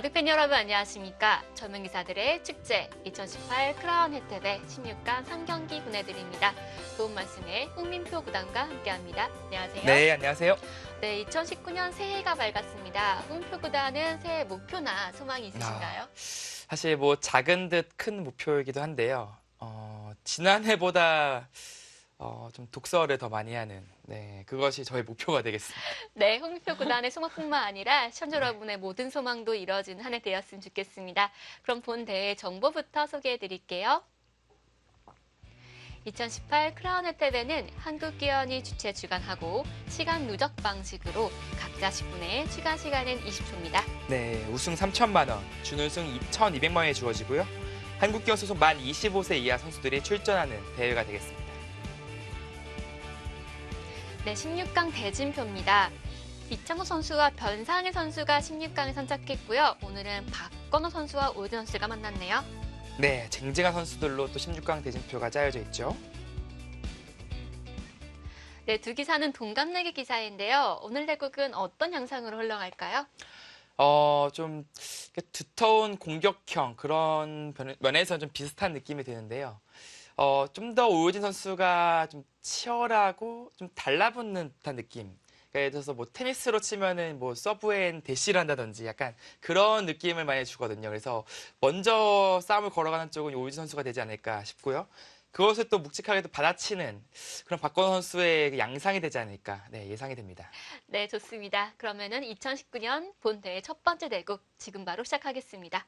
바둑팬 여러분 안녕하십니까? 젊은 기사들의 축제 2018 크라운 혜택의 16강 3경기 보내드립니다. 좋은 말씀에 홍민표 구단과 함께합니다. 안녕하세요. 네, 안녕하세요. 네, 2019년 새해가 밝았습니다. 홍민표 구단은 새해 목표나 소망이 있으신가요? 사실 뭐 작은 듯 큰 목표이기도 한데요. 지난해보다 좀 독서를 더 많이 하는 그것이 저의 목표가 되겠습니다. 네, 홍민표 구단의 소망뿐만 아니라 시청자 여러분의 모든 소망도 이뤄진 한 해 되었으면 좋겠습니다. 그럼 본 대회 정보부터 소개해드릴게요. 2018 크라운 혜택에는 한국기원이 주최 주관하고 시간 누적 방식으로 각자 10분에 추가 시간은 20초입니다. 네, 우승 3천만 원, 준우승 2,200만 원이 주어지고요. 한국기원 소속 만 25세 이하 선수들이 출전하는 대회가 되겠습니다. 네, 16강 대진표입니다. 이창호 선수와 변상일 선수가 16강에 선착했고요. 오늘은 박건호 선수와 오유진 선수가 만났네요. 네, 쟁쟁한 선수들로 또 16강 대진표가 짜여져 있죠. 네, 두 기사는 동갑내기 기사인데요. 오늘 대국은 어떤 양상으로 흘러갈까요? 좀 두터운 공격형 그런 면에서 좀 비슷한 느낌이 드는데요. 좀 더 오유진 선수가 좀 치열하고 좀 달라붙는 듯한 느낌. 그러니까 예를 들어서 뭐 테니스로 치면은 뭐 서브앤 대시를 한다든지 약간 그런 느낌을 많이 주거든요. 그래서 먼저 싸움을 걸어가는 쪽은 오유진 선수가 되지 않을까 싶고요. 그것을 또 묵직하게 또 받아치는 그런 박건호 선수의 양상이 되지 않을까 예상이 됩니다. 네, 좋습니다. 그러면은 2019년 본 대회 첫 번째 대국 지금 바로 시작하겠습니다.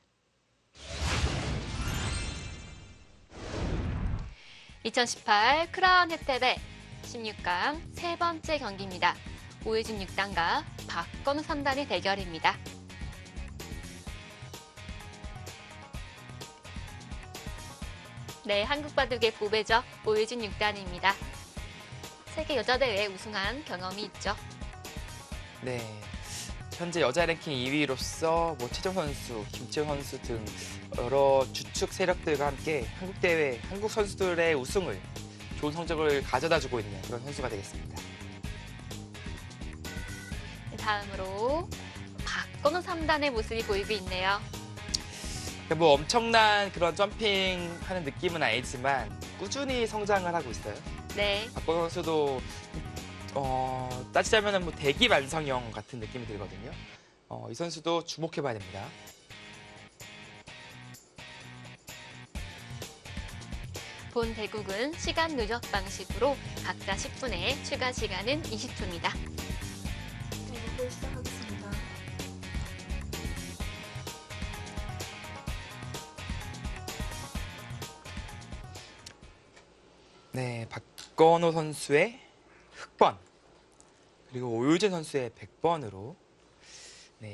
2018 크라운 혜택의 16강 세 번째 경기입니다. 오유진 6단과 박건우 3단의 대결입니다. 네, 한국 바둑의 보배죠. 오유진 6단입니다. 세계 여자대회에 우승한 경험이 있죠. 네, 현재 여자 랭킹 2위로서 뭐 최정 선수, 김채영 선수 등 여러 주축 세력들과 함께 한국 대회, 한국 선수들의 우승을 좋은 성적을 가져다주고 있는 그런 선수가 되겠습니다. 다음으로 박건우 3단의 모습이 보이고 있네요. 뭐 엄청난 그런 점핑하는 느낌은 아니지만 꾸준히 성장을 하고 있어요. 네. 박건우 선수도 따지자면 뭐 대기만성형 같은 느낌이 들거든요. 이 선수도 주목해봐야 됩니다. 본 대국은 시간 누적 방식으로 각자 10분에 추가 시간은 20초입니다. 대국을 시작하겠습니다. 네, 박건호 선수의 흑번 그리고 오유진 선수의 100번으로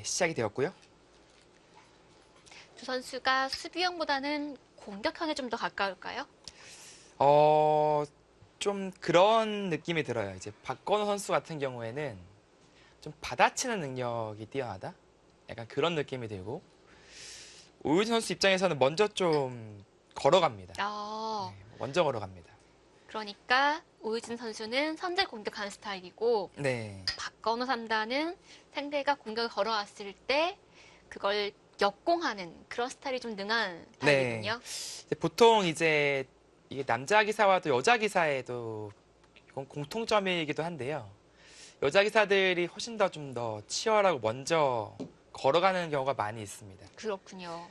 시작이 되었고요. 두 선수가 수비형보다는 공격형에 좀 더 가까울까요? 좀 그런 느낌이 들어요. 이제 박건호 선수 같은 경우에는 좀 받아치는 능력이 뛰어나다? 약간 그런 느낌이 들고 오유진 선수 입장에서는 먼저 좀 걸어갑니다. 먼저 걸어갑니다. 그러니까 오유진 선수는 선제 공격하는 스타일이고 네. 박건우 3단은 상대가 공격을 걸어왔을 때 그걸 역공하는 그런 스타일이 좀 능한 타입이군요. 보통 이제 이게 남자 기사와도 여자 기사에도 이건 공통점이기도 한데요. 여자 기사들이 훨씬 더 좀 더 치열하고 먼저 걸어가는 경우가 많이 있습니다. 그렇군요.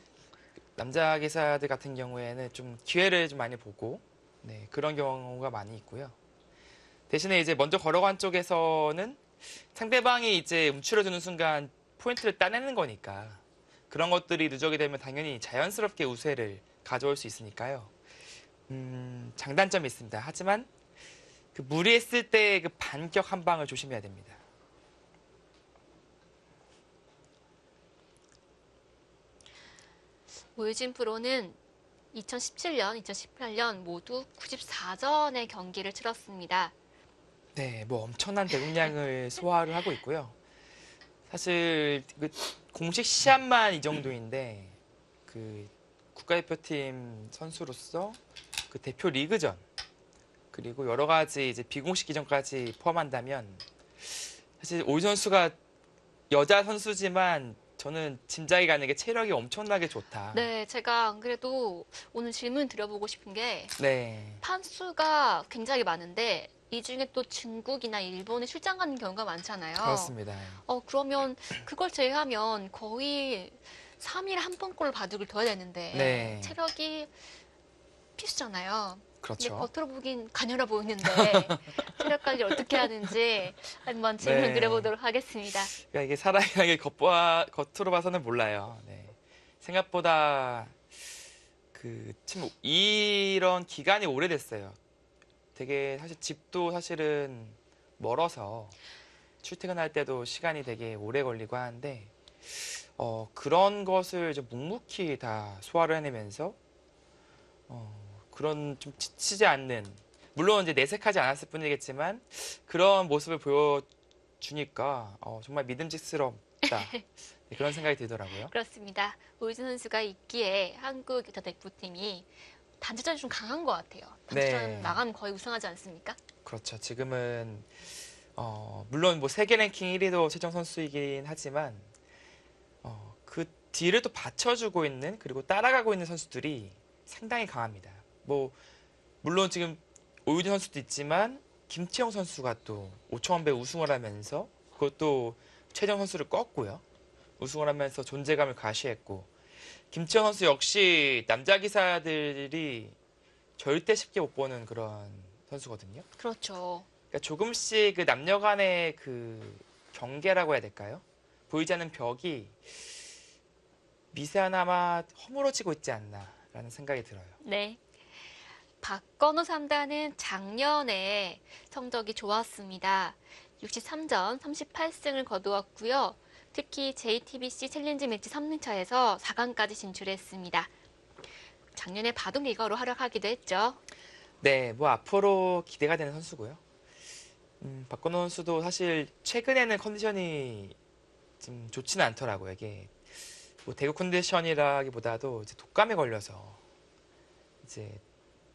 남자 기사들 같은 경우에는 좀 기회를 좀 많이 보고 그런 경우가 많이 있고요. 대신에 이제 먼저 걸어간 쪽에서는 상대방이 이제 움츠러드는 순간 포인트를 따내는 거니까 그런 것들이 누적이 되면 당연히 자연스럽게 우세를 가져올 수 있으니까요. 장단점이 있습니다. 하지만 그 무리했을 때 그 반격 한 방을 조심해야 됩니다. 오유진 프로는 2017년, 2018년 모두 94전의 경기를 치렀습니다. 네, 뭐 엄청난 대국량을 소화를 하고 있고요. 사실 그 공식 시합만 이 정도인데 그 국가대표팀 선수로서 그 대표 리그전 그리고 여러 가지 이제 비공식 기전까지 포함한다면 사실 오유진 선수가 여자 선수지만 저는 짐작이 가는 게 체력이 엄청나게 좋다. 네, 제가 안 그래도 오늘 질문 드려보고 싶은 게 네. 판수가 굉장히 많은데 이 중에 또 중국이나 일본에 출장 가는 경우가 많잖아요. 그렇습니다. 그러면 그걸 제외하면 거의 3일에 한 번꼴 바둑을 둬야 되는데 네. 체력이 필수잖아요. 근데 그렇죠. 겉으로 보긴 가녀려 보이는데 체력 관리를 어떻게 하는지 한번 질문 네. 드려보도록 하겠습니다. 그러니까 이게 사람이라는 게 겉으로 봐서는 몰라요. 네. 생각보다 참 이런 기간이 오래됐어요. 되게 사실 집도 사실은 멀어서 출퇴근할 때도 시간이 되게 오래 걸리고 하는데 그런 것을 이제 묵묵히 다 소화를 해내면서 그런 좀 지치지 않는, 물론 이제 내색하지 않았을 뿐이겠지만 그런 모습을 보여주니까 정말 믿음직스럽다. 네, 그런 생각이 들더라고요. 그렇습니다. 오유진 선수가 있기에 한국 여자 대표팀이 단체전이 좀 강한 것 같아요. 단체전 네. 나가면 거의 우승하지 않습니까? 그렇죠. 지금은 물론 뭐 세계 랭킹 1위도 최정 선수이긴 하지만 그 뒤를 또 받쳐주고 있는, 그리고 따라가고 있는 선수들이 상당히 강합니다. 뭐 물론 지금 오유진 선수도 있지만 김치영 선수가 또 5,000배 우승을 하면서 그것도 최정 선수를 꺾고요. 우승을 하면서 존재감을 과시했고, 김치영 선수 역시 남자 기사들이 절대 쉽게 못 보는 그런 선수거든요. 그렇죠. 그러니까 조금씩 그 남녀 간의 그 경계라고 해야 될까요? 보이지 않는 벽이 미세하나마 허물어지고 있지 않나라는 생각이 들어요. 네. 박건우 3단은 작년에 성적이 좋았습니다. 63전 38승을 거두었고요. 특히 JTBC 챌린지 매치 3륜차에서 4강까지 진출했습니다. 작년에 바둑 리거로 활약하기도 했죠. 네, 뭐 앞으로 기대가 되는 선수고요. 박건호 선수도 사실 최근에는 컨디션이 좀 좋지는 않더라고요. 이게 뭐 대구 컨디션이라기보다도 이제 독감에 걸려서 이제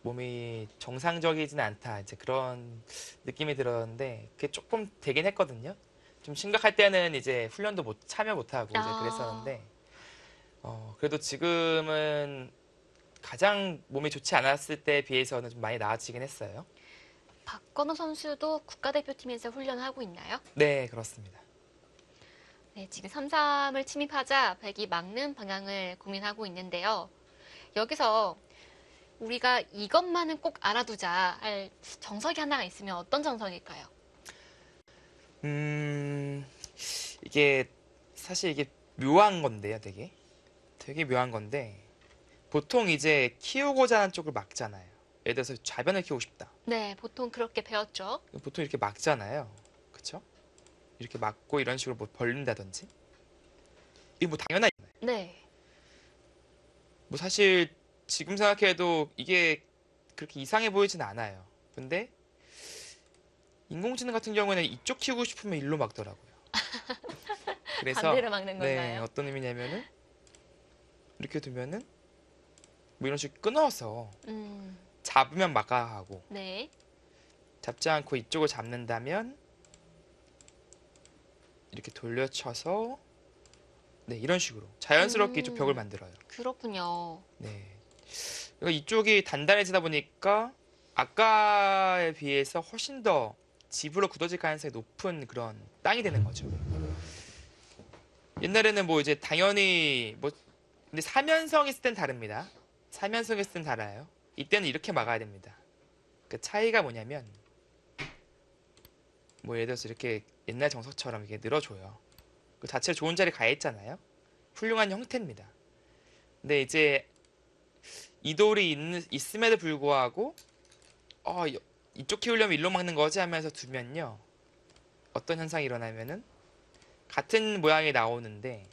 몸이 정상적이진 않다, 이제 그런 느낌이 들었는데 그게 조금 되긴 했거든요. 좀 심각할 때는 이제 훈련도 참여 못하고 이제 그랬었는데 그래도 지금은 가장 몸이 좋지 않았을 때에 비해서는 좀 많이 나아지긴 했어요. 박건우 선수도 국가대표팀에서 훈련하고 있나요? 네, 그렇습니다. 네, 지금 3-3을 침입하자 백이 막는 방향을 고민하고 있는데요. 여기서 우리가 이것만은 꼭 알아두자 할 정석이 하나가 있으면 어떤 정석일까요? 이게 사실 이게 묘한 건데요, 되게 묘한 건데 보통 이제 키우고자 하는 쪽을 막잖아요. 예를 들어서 좌변을 키우고 싶다. 네, 보통 그렇게 배웠죠. 보통 이렇게 막잖아요. 그렇죠? 이렇게 막고 이런 식으로 뭐 벌린다든지. 이게 뭐 당연하잖아요. 네, 뭐 사실 지금 생각해도 이게 그렇게 이상해 보이진 않아요. 근데 인공지능 같은 경우에는 이쪽 키우고 싶으면 일로 막더라고요. 그래서 반대로 막는 네, 건가요? 어떤 의미냐면은 이렇게 두면은 뭐 이런 식으로 끊어서 잡으면 막아야 하고, 네, 잡지 않고 이쪽을 잡는다면 이렇게 돌려쳐서 네, 이런 식으로 자연스럽게 이쪽 벽을 만들어요. 그렇군요. 네. 그러니까 이쪽이 단단해지다 보니까 아까에 비해서 훨씬 더 집으로 굳어질 가능성이 높은 그런 땅이 되는 거죠. 옛날에는 뭐 이제 당연히 뭐 근데 3연성 있을 땐 다릅니다. 3연성 있을 땐 달라요. 이때는 이렇게 막아야 됩니다. 그 차이가 뭐냐면 뭐 예를 들어서 이렇게 옛날 정석처럼 이렇게 늘어줘요. 그 자체로 좋은 자리에 가 있잖아요. 훌륭한 형태입니다. 근데 이제 이 돌이 있음에도 불구하고 이쪽 키우려면 일로 막는 거지 하면서 두면요, 어떤 현상이 일어나면은 같은 모양이 나오는데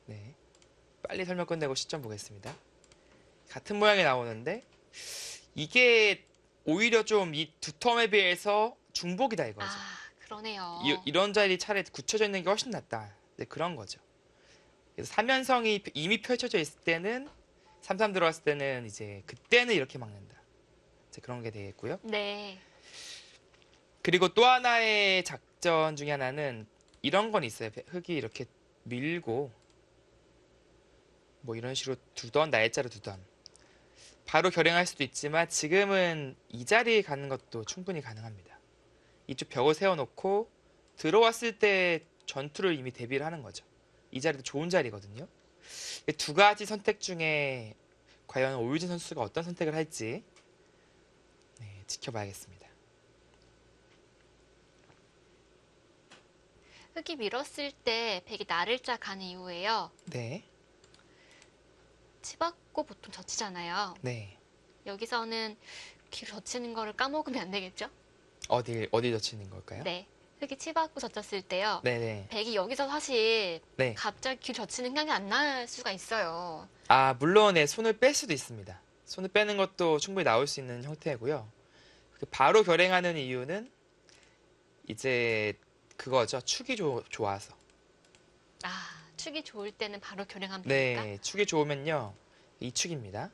네, 빨리 설명 끝내고 시점 보겠습니다. 같은 모양이 나오는데 이게 오히려 좀 이 두 텀에 비해서 중복이다 이거죠. 그러네요. 이런 자리 차라리 굳혀져 있는 게 훨씬 낫다. 네, 그런 거죠. 그래서 3연성이 이미 펼쳐져 있을 때는 3-3 들어갔을 때는 이제 그때는 이렇게 막는다. 이제 그런 게 되겠고요. 네, 그리고 또 하나의 작전 중에 하나는 이런 건 있어요. 흙이 이렇게 밀고 뭐 이런 식으로 두던 날짜로 두던 바로 결행할 수도 있지만 지금은 이 자리에 가는 것도 충분히 가능합니다. 이쪽 벽을 세워놓고 들어왔을 때 전투를 이미 대비를 하는 거죠. 이 자리도 좋은 자리거든요. 두 가지 선택 중에 과연 오유진 선수가 어떤 선택을 할지 네, 지켜봐야겠습니다. 흙이 밀었을 때 백이 나를자 가는 이후에요. 네, 치받고 보통 젖히잖아요. 네. 여기서는 뒤로 젖히는 거를 까먹으면 안 되겠죠? 어디 젖히는 걸까요? 네. 흙이 치받고 젖혔을 때요. 네네. 백이 여기서 사실 네. 갑자기 뒤로 젖히는 생각이 안 날 수가 있어요. 아, 물론 네, 손을 뺄 수도 있습니다. 손을 빼는 것도 충분히 나올 수 있는 형태고요. 바로 결행하는 이유는 이제 그거죠. 축이 좋아서. 아, 축이 좋을 때는 바로 결행하면 됩니까? 네, 축이 좋으면요. 이 축입니다.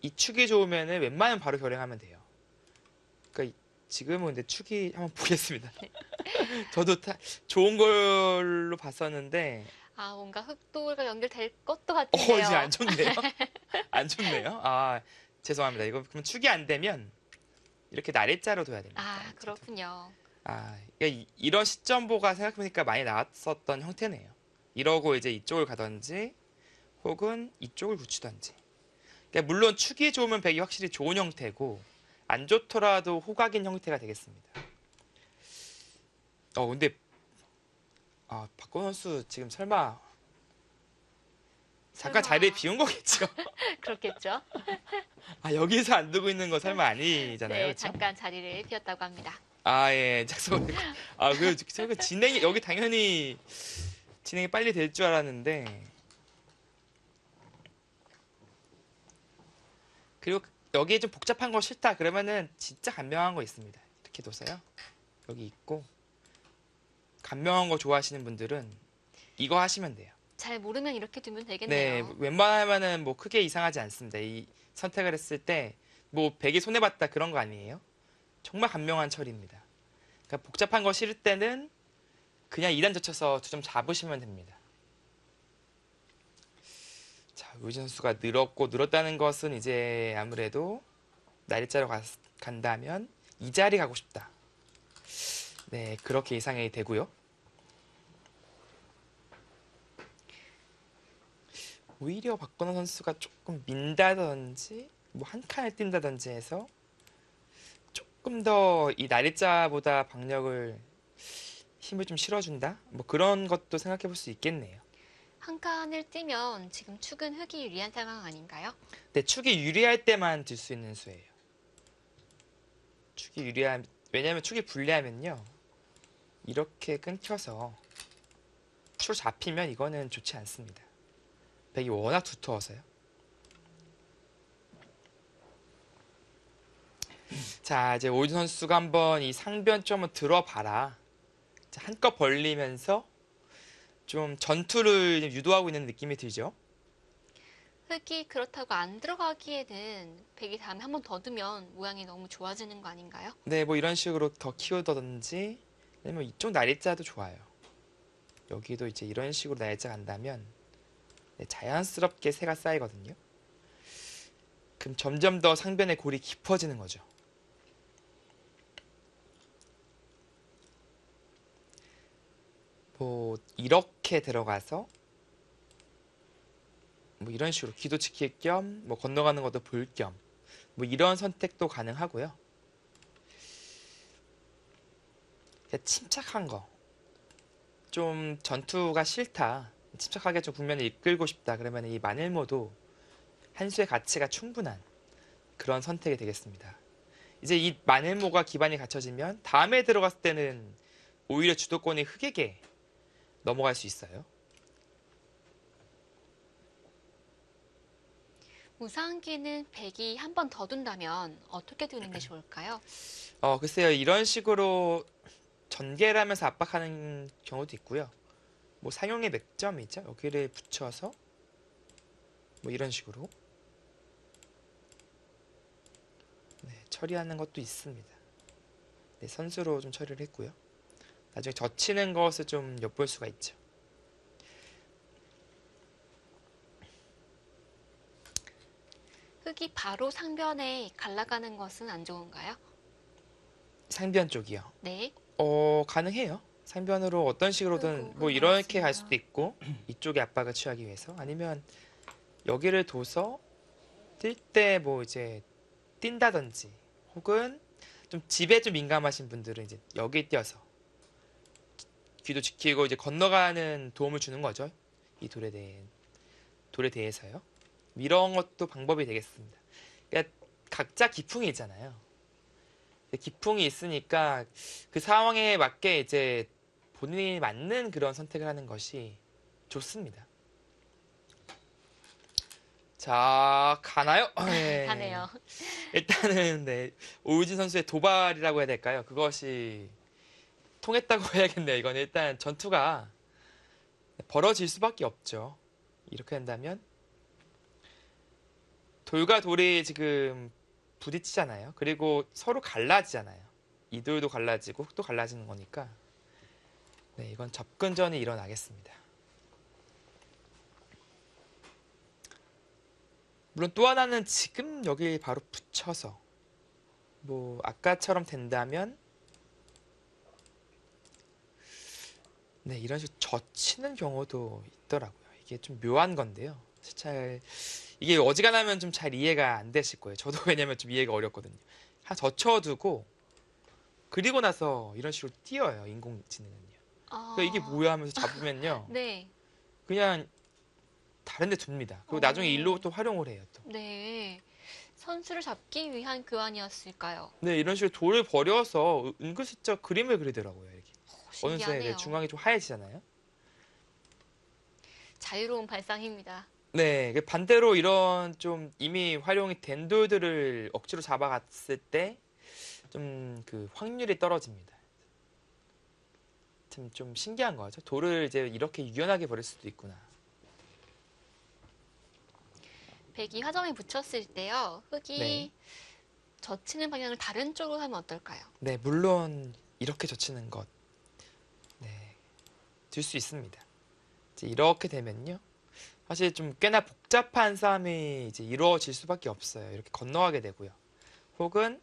이 축이 좋으면은 웬만하면 바로 결행하면 돼요. 그러니까 지금은 근데 축이 한번 보겠습니다. 저도 좋은 걸로 봤었는데 아, 뭔가 흑도가 연결될 것도 같은데요. 이제 안 좋네요. 안 좋네요. 아, 죄송합니다. 이거 그럼 축이 안 되면 이렇게 나래자로 둬야 됩니다. 아, 그렇군요. 아, 그러니까 이런 시점보가 생각해보니까 많이 나왔었던 형태네요. 이러고 이제 이쪽을 가든지 혹은 이쪽을 붙이든지. 그러니까 물론 축이 좋으면 백이 확실히 좋은 형태고 안 좋더라도 호각인 형태가 되겠습니다. 근데 박건호 선수 지금 설마 잠깐 설마. 자리를 비운 거겠죠? 그렇겠죠? 아, 여기서 안 두고 있는 거 설마 아니잖아요, 네, 그렇죠? 잠깐 자리를 비웠다고 합니다. 아, 예, 그 진행이 여기 당연히 진행이 빨리 될 줄 알았는데 그리고 여기에 좀 복잡한 거 싫다 그러면은 진짜 간명한 거 있습니다. 이렇게 둬서요. 여기 있고 간명한 거 좋아하시는 분들은 이거 하시면 돼요. 잘 모르면 이렇게 두면 네, 되겠네요. 웬만하면은 뭐 크게 이상하지 않습니다. 이 선택을 했을 때 뭐 백이 손해봤다 그런 거 아니에요. 정말 간명한 처리입니다. 그러니까 복잡한 거 싫을 때는 그냥 2단 젖혀서 2점 잡으시면 됩니다. 자, 우진 선수가 늘었다는 것은 이제 아무래도 날짜로 간다면 이 자리 가고 싶다. 네, 그렇게 예상이 되고요. 오히려 박건호 선수가 조금 민다든지 뭐 한 칸을 뛴다든지 해서 조금 더 이 날짜보다 박력을 힘을 좀 실어준다? 뭐 그런 것도 생각해 볼 수 있겠네요. 한 칸을 뛰면 지금 축은 흙이 유리한 상황 아닌가요? 근데 축이 유리할 때만 들 수 있는 수예요. 왜냐면 축이 불리하면요. 이렇게 끊겨서 축으로 잡히면 이거는 좋지 않습니다. 백이 워낙 두터워서요. 자, 이제 오유진 선수가 한번 이 상변 좀 한번 들어봐라. 자, 한껏 벌리면서 좀 전투를 유도하고 있는 느낌이 들죠. 흙이 그렇다고 안 들어가기에는 백이 다음에 한 번 더 두면 모양이 너무 좋아지는 거 아닌가요? 네, 뭐 이런 식으로 더 키우던지 아니면 이쪽 날짜도 좋아요. 여기도 이제 이런 식으로 날짜 간다면 네, 자연스럽게 새가 쌓이거든요. 그럼 점점 더 상변의 골이 깊어지는 거죠. 뭐 이렇게 들어가서 뭐 이런 식으로 기도 지킬 겸 뭐 건너가는 것도 볼 겸 뭐 이런 선택도 가능하고요. 그냥 침착한 거. 좀 전투가 싫다. 침착하게 좀 국면을 이끌고 싶다. 그러면 이 마늘모도 한 수의 가치가 충분한 그런 선택이 되겠습니다. 이제 이 마늘모가 기반이 갖춰지면 다음에 들어갔을 때는 오히려 주도권이 흑에게 넘어갈 수 있어요. 무상기는 백이 한 번 더 둔다면 어떻게 두는 게 좋을까요? 글쎄요. 이런 식으로 전개를 하면서 압박하는 경우도 있고요. 뭐 상용의 맥점이 있죠. 여기를 붙여서 뭐 이런 식으로 네, 처리하는 것도 있습니다. 네, 선수로 좀 처리를 했고요. 나중에 젖히는 것을 좀 엿볼 수가 있죠. 흙이 바로 상변에 갈라가는 것은 안 좋은가요? 상변 쪽이요. 네. 가능해요. 상변으로 어떤 식으로든 아이고, 뭐 이렇게 갈 고맙습니다. 수도 있고 이쪽에 압박을 취하기 위해서 아니면 여기를 둬서 뛸 때 뭐 이제 뛴다든지 혹은 좀 집에 좀 민감하신 분들은 이제 여기 뛰어서 귀도 지키고 이제 건너가는 도움을 주는 거죠. 이 돌에 대해서요. 이런 것도 방법이 되겠습니다. 그러니까 각자 기풍이 있잖아요. 기풍이 있으니까 그 상황에 맞게 이제 본인이 맞는 그런 선택을 하는 것이 좋습니다. 자, 가나요? 네. 가네요. 일단은 네, 오유진 선수의 도발이라고 해야 될까요? 그것이 통했다고 해야겠네요. 이건 일단 전투가 벌어질 수밖에 없죠. 이렇게 된다면 돌과 돌이 지금 부딪히잖아요. 그리고 서로 갈라지잖아요. 이 돌도 갈라지고 흙도 갈라지는 거니까 네, 이건 접근전이 일어나겠습니다. 물론 또 하나는 지금 여기 바로 붙여서 뭐 아까처럼 된다면 네, 이런 식으로 젖히는 경우도 있더라고요. 이게 좀 묘한 건데요. 이게 어지간하면 좀 잘 이해가 안 되실 거예요. 저도 왜냐면 좀 이해가 어렵거든요. 젖혀두고 그리고 나서 이런 식으로 띄어요. 인공지능은요. 그러니까 이게 뭐야 하면서 잡으면요. 네. 그냥 다른 데 둡니다. 그리고 나중에 일로 또 활용을 해요. 또. 네. 선수를 잡기 위한 교환이었을까요? 네, 이런 식으로 돌을 버려서 은근슬쩍 그림을 그리더라고요. 이렇게. 어느새 신기하네요. 중앙이 좀 하얘지잖아요. 자유로운 발상입니다. 네, 반대로 이런 좀 이미 활용이 된 돌들을 억지로 잡아갔을 때 좀 그 확률이 떨어집니다. 좀 신기한 거죠. 돌을 이제 이렇게 유연하게 버릴 수도 있구나. 백이 화점에 붙였을 때요. 흙이 네. 젖히는 방향을 다른 쪽으로 하면 어떨까요? 네, 물론 이렇게 젖히는 것, 네, 들 수 있습니다. 이제 이렇게 되면요. 사실 좀 꽤나 복잡한 싸움이 이제 이루어질 수밖에 없어요. 이렇게 건너가게 되고요. 혹은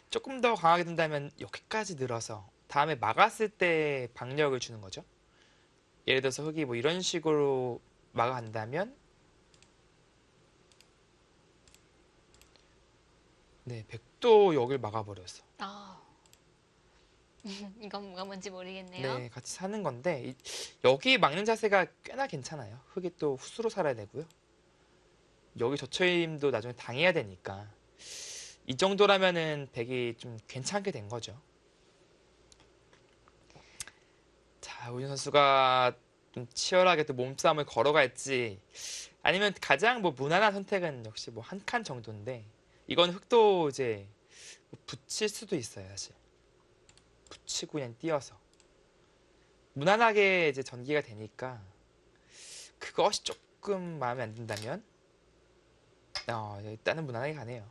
조금 더 강하게 된다면 여기까지 늘어서 다음에 막았을 때 방력을 주는 거죠. 예를 들어서 흙이 뭐 이런 식으로 막아간다면 네, 백도 여길 막아버렸어. 아, 이건 뭐가 뭔지 모르겠네요. 네, 같이 사는 건데 여기 막는 자세가 꽤나 괜찮아요. 흙이 또 후수로 살아야 되고요. 여기 젖혀임도 나중에 당해야 되니까 이 정도라면은 백이 좀 괜찮게 된 거죠. 자, 우진 선수가 좀 치열하게 또 몸싸움을 걸어갈지 아니면 가장 뭐 무난한 선택은 역시 뭐 한 칸 정도인데 이건 흙도 이제 붙일 수도 있어요, 사실. 붙이고 그냥 띄어서 무난하게 이제 전개가 되니까 그것이 조금 마음에 안 든다면 일단은 무난하게 가네요.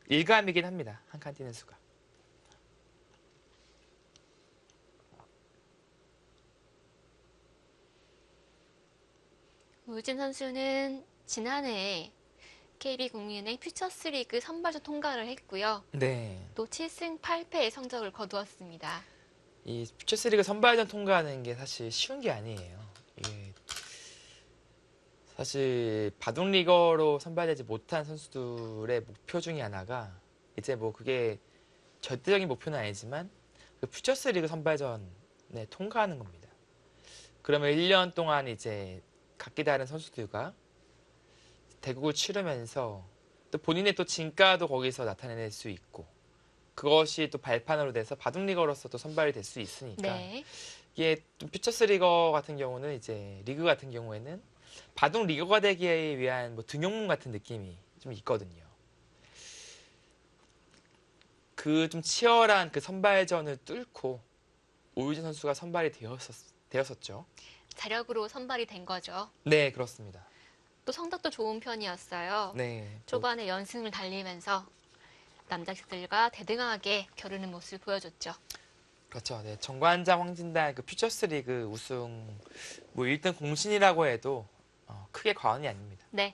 일감이긴 합니다. 한 칸 뛰는 수가. 우진 선수는 지난해 KB국민은행 퓨처스리그 선발전 통과를 했고요. 네. 또 7승 8패의 성적을 거두었습니다. 이 퓨처스리그 선발전 통과하는 게 사실 쉬운 게 아니에요. 이게 사실 바둑리거로 선발되지 못한 선수들의 목표 중에 하나가 이제 뭐 그게 절대적인 목표는 아니지만 그 퓨처스리그 선발전에 통과하는 겁니다. 그러면 1년 동안 이제 각기 다른 선수들과 대국을 치르면서 또 본인의 또 진가도 거기서 나타낼 수 있고 그것이 또 발판으로 돼서 바둑리거로서 또 선발이 될 수 있으니까 네. 이게 좀 퓨처스리거 같은 경우는 이제 리그 같은 경우에는 바둑리거가 되기 위한 뭐 등용문 같은 느낌이 좀 있거든요. 그 좀 치열한 그 선발전을 뚫고 오유진 선수가 선발이 되었었죠. 자력으로 선발이 된 거죠. 네, 그렇습니다. 또 성적도 좋은 편이었어요. 네. 초반에 연승을 달리면서 남자들과 대등하게 겨루는 모습을 보여줬죠. 그렇죠. 네, 정관장 황진단 그 퓨처스리그 우승 뭐 1등 공신이라고 해도 크게 과언이 아닙니다. 네,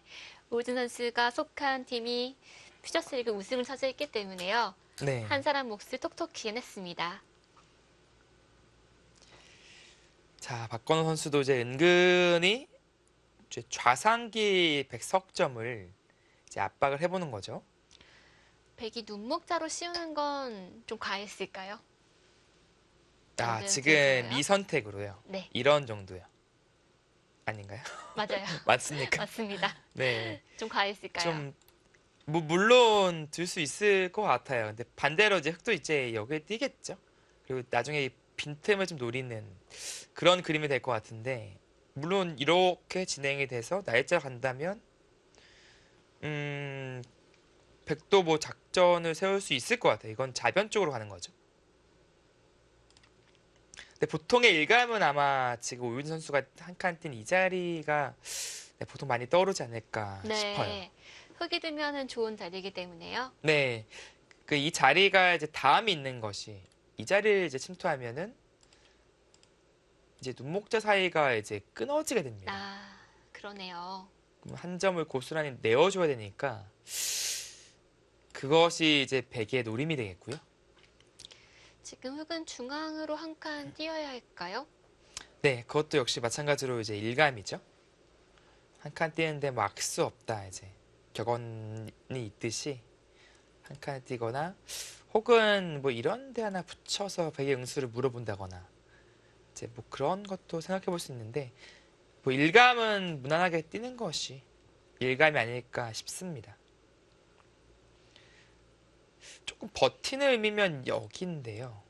오준 선수가 속한 팀이 퓨처스리그 우승을 차지했기 때문에요. 네. 한 사람 몫을 톡톡히 해냈습니다. 자, 박건호 선수도 이제 은근히 이제 좌상기 백석점을 이제 압박을 해보는 거죠. 백이 눈목자로 씌우는 건 좀 과했을까요? 아, 완전 지금 괜찮아요? 미선택으로요. 네, 이런 정도요. 아닌가요? 맞아요. 맞습니까? 맞습니다. 네. 좀 과했을까요? 좀, 뭐, 물론 들 수 있을 것 같아요. 근데 반대로 이제 흑도 이제 여기에 뛰겠죠. 그리고 나중에 이 빈틈을 좀 노리는 그런 그림이 될 것 같은데, 물론 이렇게 진행이 돼서 날짜 간다면, 백도 뭐 작전을 세울 수 있을 것 같아요. 이건 자변 쪽으로 가는 거죠. 근데 보통의 일감은 아마 지금 오윤 선수가 한 칸 뛴 이 자리가 네, 보통 많이 떠오르지 않을까 싶어요. 네, 흙이 들면은 좋은 자리이기 때문에요. 네, 그 이 자리가 이제 다음이 있는 것이 이 자리를 이제 침투하면은 이제 눈목자 사이가 이제 끊어지게 됩니다. 아, 그러네요. 그럼 한 점을 고스란히 내어줘야 되니까 그것이 이제 백의 노림이 되겠고요. 지금 흙은 중앙으로 한 칸 띄어야 할까요? 네, 그것도 역시 마찬가지로 이제 일감이죠. 한 칸 뛰는데 뭐 악수 없다 이제 격언이 있듯이 한 칸 뛰거나 혹은 뭐 이런 데 하나 붙여서 백의 응수를 물어본다거나 이제 뭐 그런 것도 생각해 볼 수 있는데 뭐 일감은 무난하게 뛰는 것이 일감이 아닐까 싶습니다. 조금 버티는 의미면 여기인데요.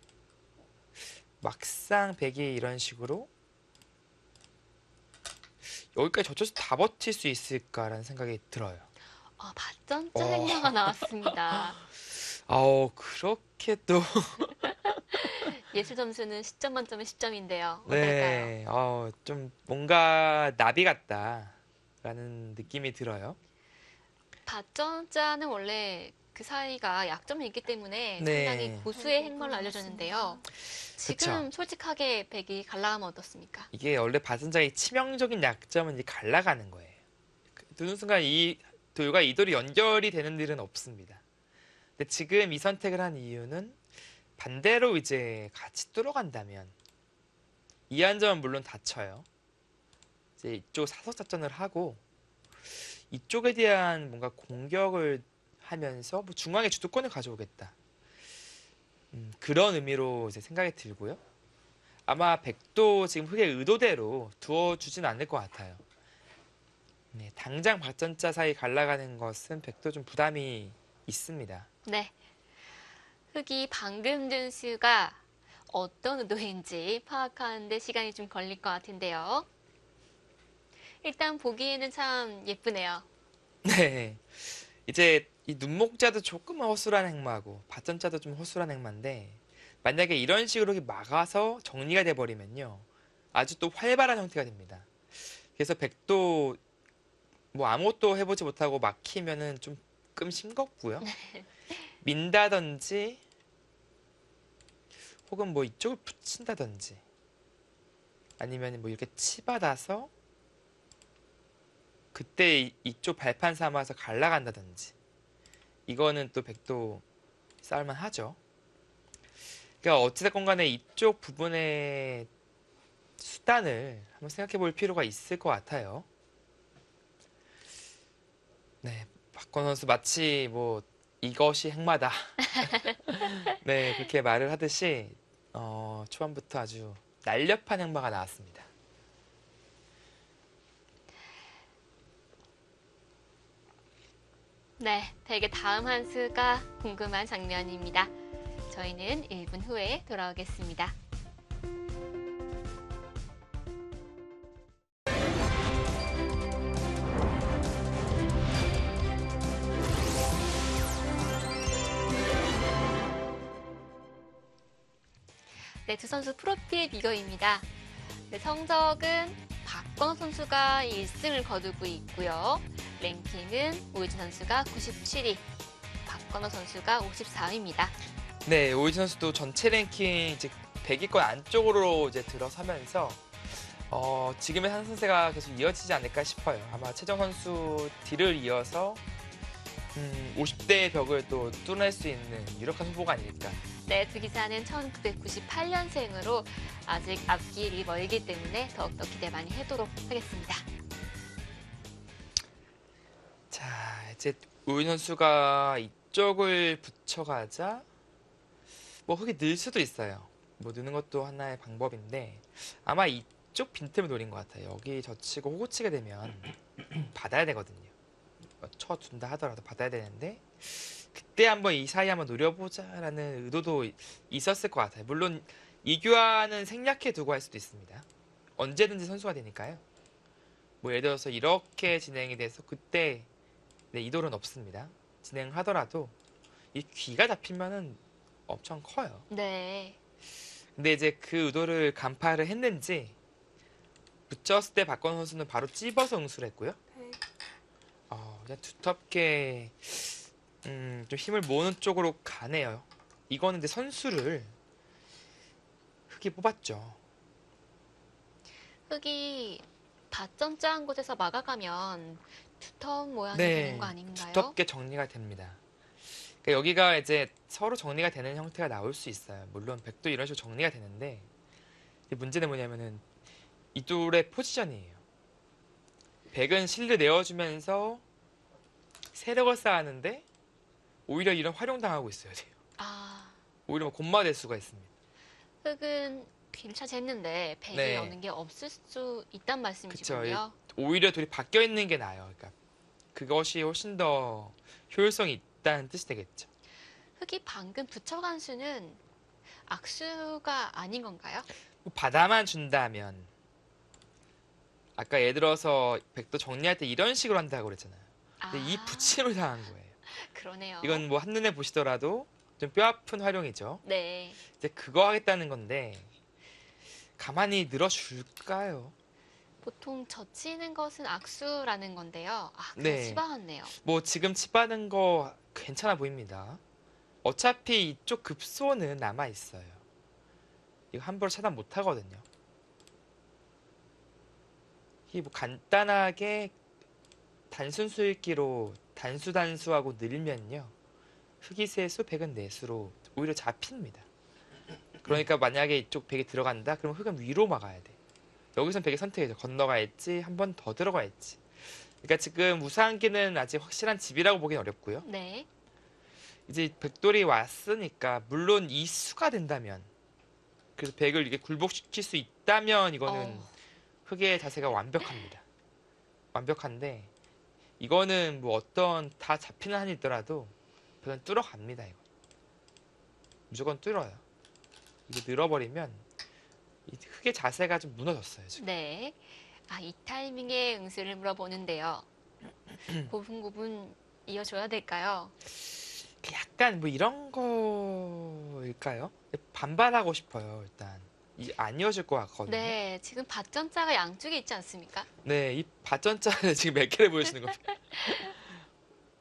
막상 백이 이런 식으로 여기까지 저쳐서 다 버틸 수 있을까라는 생각이 들어요. 아, 밭전자 행마가 나왔습니다. 그렇게 또 예술 점수는 10점 만점에 10점인데요. 어떨까요? 네, 좀 뭔가 나비 같다라는 느낌이 들어요. 밭전자는 원래 그 사이가 약점이 있기 때문에 네. 상당히 고수의 행마를 알려줬는데요. 지금 그쵸. 솔직하게 백이 갈라가면 어떻습니까? 이게 원래 바선자의 치명적인 약점은 이제 갈라가는 거예요. 드는 순간 이 돌과 이 돌이 연결이 되는 일은 없습니다. 근데 지금 이 선택을 한 이유는 반대로 이제 같이 뚫어간다면 이 한 점은 물론 다쳐요. 이제 이쪽 사석 작전을 하고 이쪽에 대한 뭔가 공격을 하면서 뭐 중앙의 주도권을 가져오겠다. 그런 의미로 이제 생각이 들고요. 아마 백도 지금 흑의 의도대로 두어주진 않을 것 같아요. 네, 당장 박전자 사이 갈라가는 것은 백도 좀 부담이 있습니다. 네. 흑이 방금 든 수가 어떤 의도인지 파악하는데 시간이 좀 걸릴 것 같은데요. 일단 보기에는 참 예쁘네요. 네, 이제 이 눈목자도 조금 허술한 행마고 밭전자도 좀 허술한 행마인데 만약에 이런 식으로 막아서 정리가 돼버리면요 아주 또 활발한 형태가 됩니다. 그래서 백도 뭐 아무것도 해보지 못하고 막히면은 조금 싱겁고요. 민다든지 혹은 뭐 이쪽을 붙인다든지 아니면 뭐 이렇게 치받아서 그때 이쪽 발판 삼아서 갈라간다든지 이거는 또 백도 싸울만 하죠. 그러니까 어찌됐건 간에 이쪽 부분의 수단을 한번 생각해 볼 필요가 있을 것 같아요. 네, 박건호 선수 마치 뭐 이것이 행마다. 네, 그렇게 말을 하듯이 초반부터 아주 날렵한 행마가 나왔습니다. 네, 백의 다음 한 수가 궁금한 장면입니다. 저희는 1분 후에 돌아오겠습니다. 네, 두 선수 프로필 비교입니다. 네, 성적은 박건호 선수가 1승을 거두고 있고요. 랭킹은 오유진 선수가 97위, 박건호 선수가 54위입니다. 네, 오유진 선수도 전체 랭킹 이제 100위권 안쪽으로 이제 들어서면서 지금의 상승세가 계속 이어지지 않을까 싶어요. 아마 최정 선수 뒤를 이어서 50대의 벽을 또 뚫을 수 있는 유력한 후보가 아닐까. 네, 두 기사는 1998년생으로 아직 앞길이 멀기 때문에 더욱더 기대 많이 해도록 하겠습니다. 자, 이제 우윤 선수가 이쪽을 붙여가자 뭐 흙이 늘 수도 있어요. 뭐 느는 것도 하나의 방법인데 아마 이쪽 빈틈을 노린 것 같아요. 여기 젖히고 호구 치게 되면 받아야 되거든요. 쳐준다 하더라도 받아야 되는데 그때 한번 이 사이 한번 노려보자라는 의도도 있었을 것 같아요. 물론 이규환은 생략해 두고 할 수도 있습니다. 언제든지 선수가 되니까요. 뭐 예를 들어서 이렇게 진행이 돼서 그때 네, 이도는 없습니다. 진행하더라도 이 귀가 잡히면은 엄청 커요. 네. 근데 이제 그 의도를 간파를 했는지 붙였을 때 박건우 선수는 바로 찝어서 응수를 했고요. 네. 그냥 두텁게 좀 힘을 모으는 쪽으로 가네요. 이거는 이제 선수를 흙이 뽑았죠. 흙이 닷점자한 곳에서 막아가면 두터운 모양이 네, 되는 거 아닌가요? 두텁게 정리가 됩니다. 그러니까 여기가 이제 서로 정리가 되는 형태가 나올 수 있어요. 물론 백도 이런 식으로 정리가 되는데 문제는 뭐냐면은 이 둘의 포지션이에요. 백은 실드 내어주면서 세력을 쌓았는데 오히려 이런 활용당하고 있어야 돼요. 아, 오히려 뭐 곤마될 수가 있습니다. 흙은 귀를 차지했는데 백이 네. 여는 게 없을 수 있단 말씀이시군요. 오히려 둘이 바뀌어 있는 게 나아요. 그러니까 그것이 훨씬 더 효율성이 있다는 뜻이 되겠죠. 흙이 방금 붙여간 수는 악수가 아닌 건가요? 뭐 받아만 준다면 아까 예를 들어서 백도 정리할 때 이런 식으로 한다고 그랬잖아요. 근데 이 붙임을 당한 거예요. 그러네요. 이건 뭐 한눈에 보시더라도 좀 뼈아픈 활용이죠. 네. 이제 그거 하겠다는 건데 가만히 늘어줄까요? 보통 젖히는 것은 악수라는 건데요. 아, 그냥 네. 치받았네요. 뭐 지금 칩하는 거 괜찮아 보입니다. 어차피 이쪽 급소는 남아 있어요. 이거 함부로 차단 못 하거든요. 이게 뭐 간단하게 단순 수익기로 단수하고 늘면요. 흑이 세수, 백은 내수로 오히려 잡힙니다. 그러니까 만약에 이쪽 백이 들어간다? 그럼 흑은 위로 막아야 돼. 여기선 백이 선택이죠. 건너갈지 한 번 더 들어갈지. 그러니까 지금 우상기는 아직 확실한 집이라고 보기는 어렵고요. 네. 이제 백돌이 왔으니까 물론 이수가 된다면 그래서 백을 이게 굴복시킬 수 있다면 이거는 흑의 자세가 완벽합니다. 완벽한데 이거는 뭐 어떤 다 잡히는 한이 있더라도 백은 뚫어갑니다. 이거 무조건 뚫어요. 이거 늘어버리면 이 흑의 자세가 좀 무너졌어요. 지금. 네. 아, 이 타이밍에 응수를 물어보는데요. 고분고분 이어줘야 될까요? 약간 뭐 이런 거일까요? 반발하고 싶어요. 일단 안 이어질 것 같거든요. 네. 지금 밭전자가 양쪽에 있지 않습니까? 네, 이 밭전자를 지금 몇 개를 보여주는 겁니다.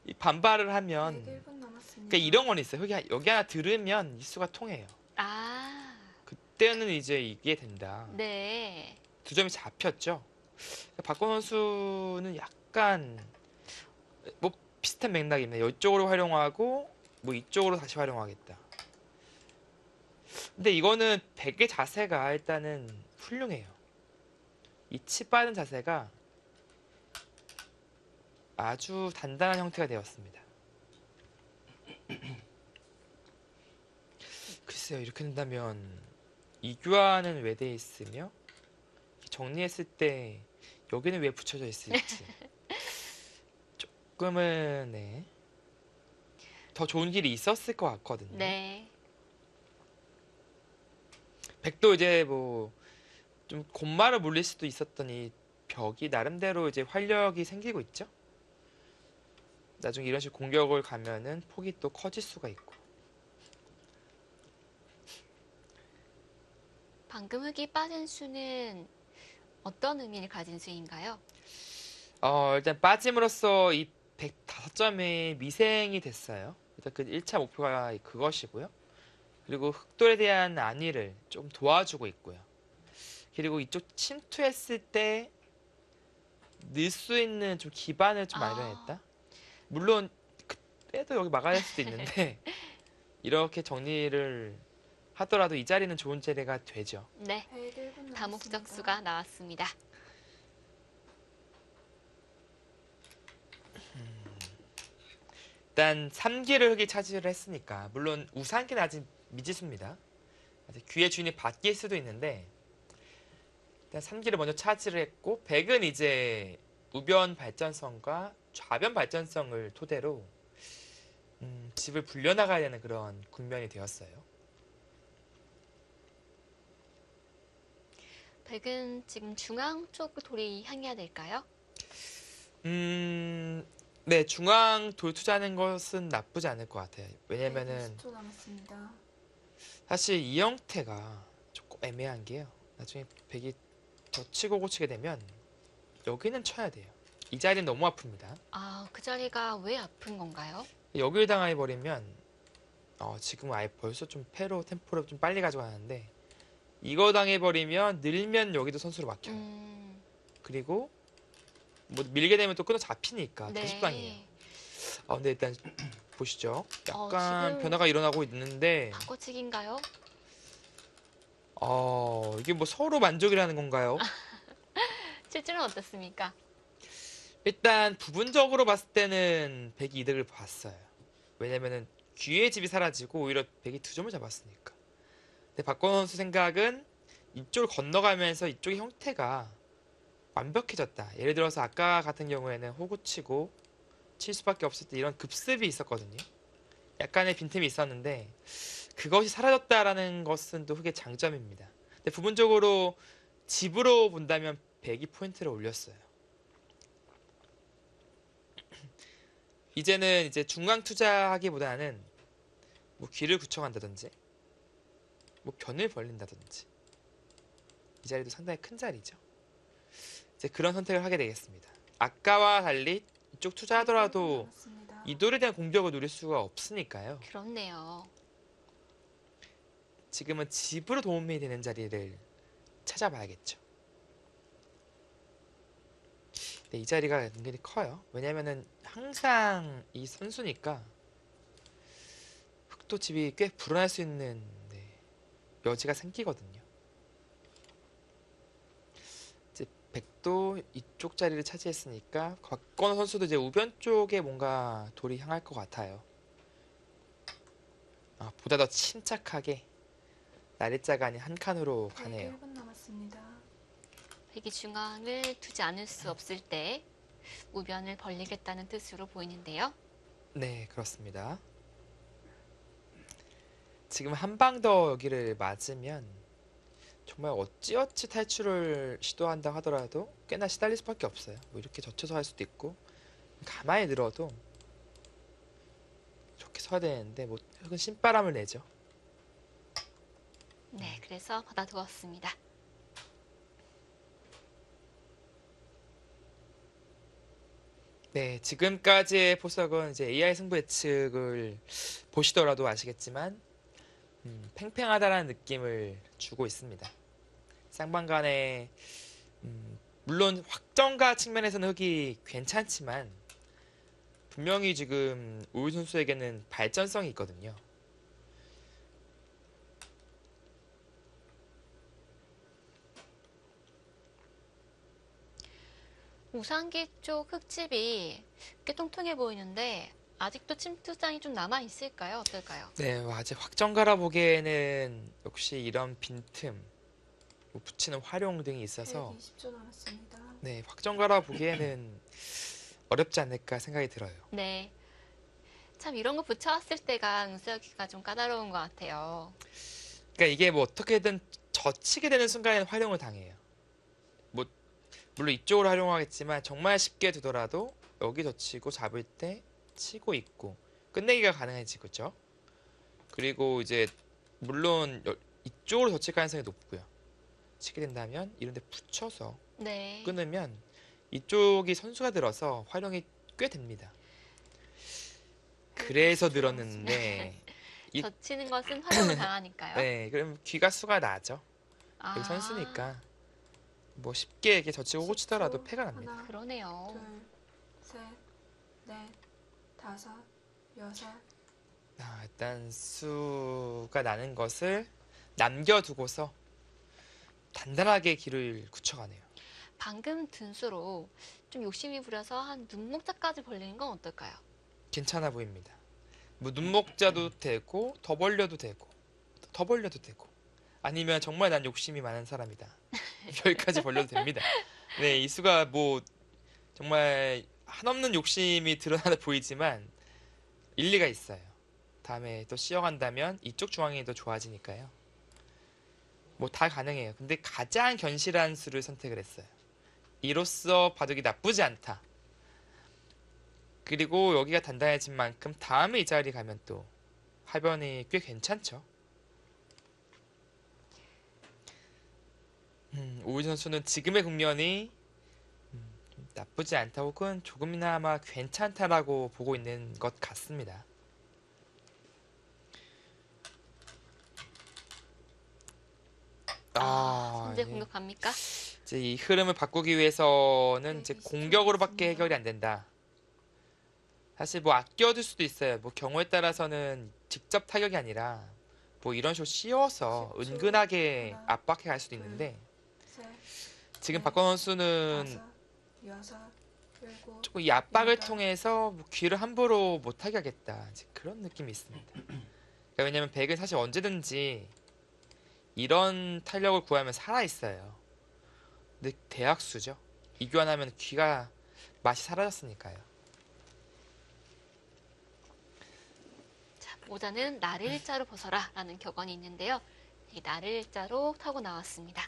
이 반발을 하면 101분 남았습니다. 그러니까 이런 건 있어요. 여기 하나 들으면 이수가 통해요. 아, 그때는 이제 이게 된다. 네. 두 점이 잡혔죠. 박건호 선수는 약간 뭐 비슷한 맥락입니다. 이쪽으로 활용하고 뭐 이쪽으로 다시 활용하겠다. 근데 이거는 백의 자세가 일단은 훌륭해요. 이 치빠는 자세가 아주 단단한 형태가 되었습니다. 글쎄요, 이렇게 된다면 이규환은 왜 돼 있으며 정리했을 때 여기는 왜 붙여져 있을지 조금은 네. 더 좋은 길이 있었을 것 같거든요. 네. 백도 이제 뭐 좀 곤마를 물릴 수도 있었던 이 벽이 나름대로 이제 활력이 생기고 있죠. 나중에 이런 식으로 공격을 가면은 폭이 또 커질 수가 있고. 방금 흙이 빠진 수는 어떤 의미를 가진 수인가요? 일단 빠짐으로써 이 105점이 미생이 됐어요. 일단 그 1차 목표가 그것이고요. 그리고 흑돌에 대한 안위를 좀 도와주고 있고요. 그리고 이쪽 침투했을 때 넣을 수 있는 좀 기반을 좀 마련했다. 물론 그때도 여기 막아야 할 수도 있는데 이렇게 정리를 하더라도 이 자리는 좋은 자리가 되죠. 네, 백 1분 다목적수가 나왔습니다. 일단 3기를 흑이 차지를 했으니까 물론 우상기는 아직 미지수입니다. 아직 귀의 주인이 바뀔 수도 있는데 일단 3기를 먼저 차지를 했고 백은 이제 우변 발전성과 좌변 발전성을 토대로 집을 불려나가야 되는 그런 국면이 되었어요. 백은 지금 중앙 쪽 돌이 향해야 될까요? 네, 중앙 돌 투자하는 것은 나쁘지 않을 것 같아요. 왜냐면은 20초 남았습니다. 사실 이 형태가 조금 애매한 게요. 나중에 백이 덧치고 고치게 되면 여기는 쳐야 돼요. 이 자리는 너무 아픕니다. 그 자리가 왜 아픈 건가요? 여기를 당해버리면 지금 아예 벌써 좀 패로 템포를 좀 빨리 가져가는데 이거 당해버리면 늘면 여기도 선수로 막혀요. 그리고 뭐 밀게 되면 또 끊어 잡히니까 네. 계속 당해요. 근데 일단 보시죠. 약간 지금 변화가 일어나고 있는데 바꿔치기인가요? 이게 뭐 서로 만족이라는 건가요? 실제로는 어떻습니까? 일단 부분적으로 봤을 때는 백이 이득을 봤어요. 왜냐면은 귀의 집이 사라지고 오히려 백이 2점을 잡았으니까. 근데 박건호 선수 생각은 이쪽을 건너가면서 이쪽의 형태가 완벽해졌다. 예를 들어서 아까 같은 경우에는 호구치고 칠 수밖에 없을 때 이런 급습이 있었거든요. 약간의 빈틈이 있었는데 그것이 사라졌다라는 것은 또 흑의 장점입니다. 근데 부분적으로 집으로 본다면 백이 포인트를 올렸어요. 이제는 이제 중앙 투자하기보다는 뭐 귀를 구청한다든지 뭐 변을 벌린다든지 이 자리도 상당히 큰 자리죠. 이제 그런 선택을 하게 되겠습니다. 아까와 달리 이쪽 투자하더라도 1분 남았습니다. 이 돌에 대한 공격을 누릴 수가 없으니까요. 그렇네요. 지금은 집으로 도움이 되는 자리를 찾아봐야겠죠. 네, 이 자리가 은근히 커요. 왜냐면은 항상 이 선수니까 흑도 집이 꽤 불어날 수 있는 여지가 생기거든요. 이제 백도 이쪽 자리를 차지했으니까 곽건호 선수도 이제 우변 쪽에 뭔가 돌이 향할 것 같아요. 보다 더 침착하게 나리자가 아닌 한 칸으로 가네요. 1분 남았습니다. 백이 중앙을 두지 않을 수 없을 때 우변을 벌리겠다는 뜻으로 보이는데요. 네, 그렇습니다. 지금 한 방 더 여기를 맞으면 정말 어찌어찌 탈출을 시도한다 하더라도 꽤나 시달릴 수밖에 없어요. 뭐 이렇게 젖혀서 할 수도 있고 가만히 들어도 이렇게 서야 되는데 뭐 흑은 신바람을 내죠. 네, 그래서 받아두었습니다. 네, 지금까지의 포석은 이제 AI 승부 예측을 보시더라도 아시겠지만 팽팽하다라는 느낌을 주고 있습니다. 쌍방간에 물론 확정가 측면에서는 흑이 괜찮지만 분명히 지금 우유 선수에게는 발전성이 있거든요. 우상기 쪽 흙집이 꽤 통통해 보이는데 아직도 침투장이 좀 남아 있을까요? 어떨까요? 네, 아직 확정가라 보기에는 역시 이런 빈틈, 뭐 붙이는 활용 등이 있어서 20초 남았습니다. 네, 확정가라 보기에는 어렵지 않을까 생각이 들어요. 네. 참 이런 거 붙여왔을 때가 응수하기가 좀 까다로운 것 같아요. 그러니까 이게 뭐 어떻게든 젖히게 되는 순간에는 활용을 당해요. 뭐 물론 이쪽으로 활용하겠지만 정말 쉽게 두더라도 여기 젖히고 잡을 때 치고 있고 끝내기가 가능해지겠죠. 그리고 이제 물론 이쪽으로 젖힐 가능성이 높고요. 치게 된다면 이런 데 붙여서 네. 끊으면 이쪽이 선수가 들어서 활용이 꽤 됩니다. 그래서 늘었는데 이- 젖히는 것은 활용을 당하니까요. 네, 그럼 귀가 수가 나죠. 아, 여기 선수니까 뭐 쉽게 이렇게 젖히고 꽂히더라도 10초. 패가 납니다. 하나, 그러네요. 둘, 셋, 넷, 다섯, 여섯. 일단 수가 나는 것을 남겨두고서 단단하게 귀를 굳혀가네요. 방금 든수로 좀 욕심이 부려서 한 눈목자까지 벌리는 건 어떨까요? 괜찮아 보입니다. 뭐 눈목자도 되고 더 벌려도 되고 더 벌려도 되고 아니면 정말 난 욕심이 많은 사람이다. 여기까지 벌려도 됩니다. 네, 이 수가 뭐 정말 한없는 욕심이 드러나 보이지만 일리가 있어요. 다음에 또 씌어간다면 이쪽 중앙이 더 좋아지니까요. 뭐 다 가능해요. 근데 가장 견실한 수를 선택을 했어요. 이로써 바둑이 나쁘지 않다. 그리고 여기가 단단해진 만큼 다음에 이 자리 가면 또 하변이 꽤 괜찮죠. 오유진 선수는 지금의 국면이 좀 나쁘지 않다 혹은 조금이나마 괜찮다라고 보고 있는 것 같습니다. 현재 예. 공격합니까? 이제 이 흐름을 바꾸기 위해서는 이제 120초 공격으로밖에 남았습니다. 해결이 안 된다. 사실 뭐 아껴둘 수도 있어요. 뭐 경우에 따라서는 직접 타격이 아니라 뭐 이런 식으로 씌워서 10초. 은근하게 하나, 압박해 갈 수도 있는데 셋, 지금 넷, 박건원 선수는 다섯, 여섯, 일곱. 조금 이 압박을 여덟. 통해서 뭐 귀를 함부로 못하게 하겠다. 이제 그런 느낌이 있습니다. 그러니까 왜냐면 백은 사실 언제든지 이런 탄력을 구하면 살아있어요. 근데 대학수죠. 이교환하면 귀가 맛이 사라졌으니까요. 자, 모자는 나를 일자로 벗어라 라는 격언이 있는데요. 이 나를 일자로 타고 나왔습니다.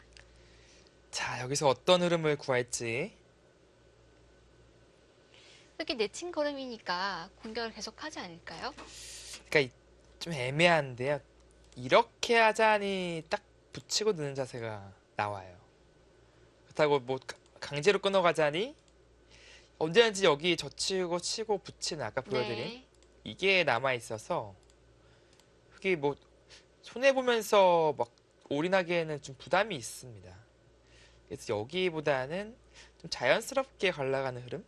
자, 여기서 어떤 흐름을 구할지. 이렇게 내친 걸음이니까 공격을 계속하지 않을까요? 그러니까 좀 애매한데요. 이렇게 하자니 딱 붙이고 드는 자세가 나와요. 그렇다고 뭐 강제로 끊어가자니 언제든지 여기 젖히고 치고 붙이는 아까 보여드린 네. 이게 남아 있어서 그게 뭐 손해 보면서 막 올인하기에는 좀 부담이 있습니다. 그래서 여기보다는 좀 자연스럽게 갈라가는 흐름.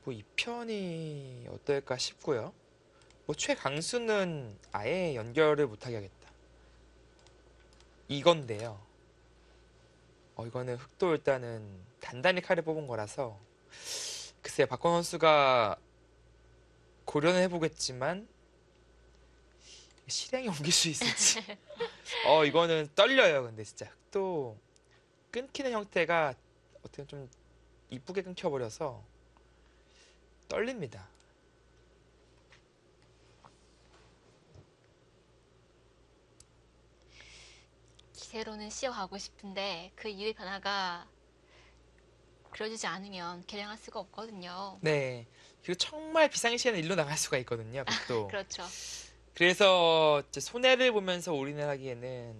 뭐 이 편이 어떨까 싶고요. 뭐 최강수는 아예 연결을 못하게 하겠다. 이건데요. 이거는 흑도 일단은 단단히 칼을 뽑은 거라서 글쎄요, 박건원 선수가 고려는 해보겠지만 실행에 옮길 수 있을지. 이거는 떨려요. 근데 진짜 흑도 끊기는 형태가 어떻게 좀 이쁘게 끊겨버려서 떨립니다. 기세로는 씌어가고 싶은데 그 이후의 변화가 그려지지 않으면 개량할 수가 없거든요. 네. 그리고 정말 비상시에는 일로 나갈 수가 있거든요. 흑도. 그렇죠. 그래서 이제 손해를 보면서 올인을 하기에는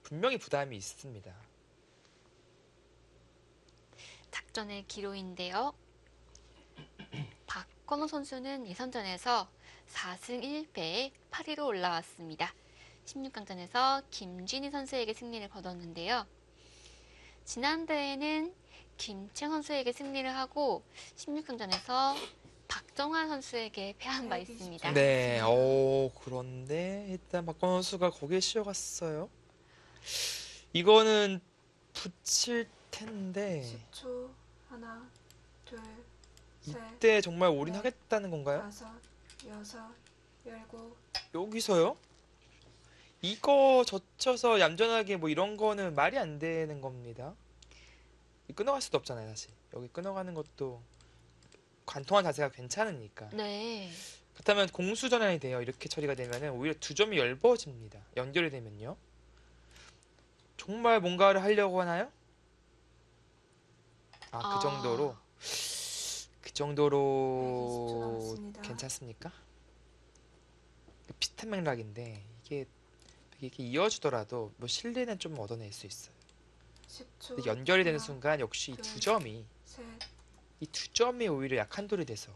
분명히 부담이 있습니다. 작전의 기로인데요. 박건호 선수는 예선전에서 4승 1패에 8위로 올라왔습니다. 16강전에서 김진희 선수에게 승리를 거뒀는데요. 지난 대회는 김채영 선수에게 승리를 하고 16강전에서 박정환 선수에게 패한 바 있습니다. 네, 그런데 일단 박건호 선수가 거기에 씌어갔어요. 이거는 붙일 텐데 10초. 하나, 둘, 셋, 이때 정말 올인하겠다는 건가요? 다섯, 여섯, 일곱. 여기서요? 이거 젖혀서 얌전하게 뭐 이런 거는 말이 안 되는 겁니다. 끊어갈 수도 없잖아요, 사실. 여기 끊어가는 것도 관통한 자세가 괜찮으니까. 네. 그렇다면 공수 전환이 돼요. 이렇게 처리가 되면은 오히려 두 점이 엷어집니다. 연결이 되면요. 정말 뭔가를 하려고 하나요? 그 정도로 그 120초 정도로 남았습니다. 괜찮습니까? 비슷한 맥락인데 이게 이어주더라도 뭐 실리는 좀 얻어낼 수 있어요. 10초. 근데 연결이 되는 하나, 순간 역시 이 둘, 두 점이 셋, 오히려 약한 돌이 돼서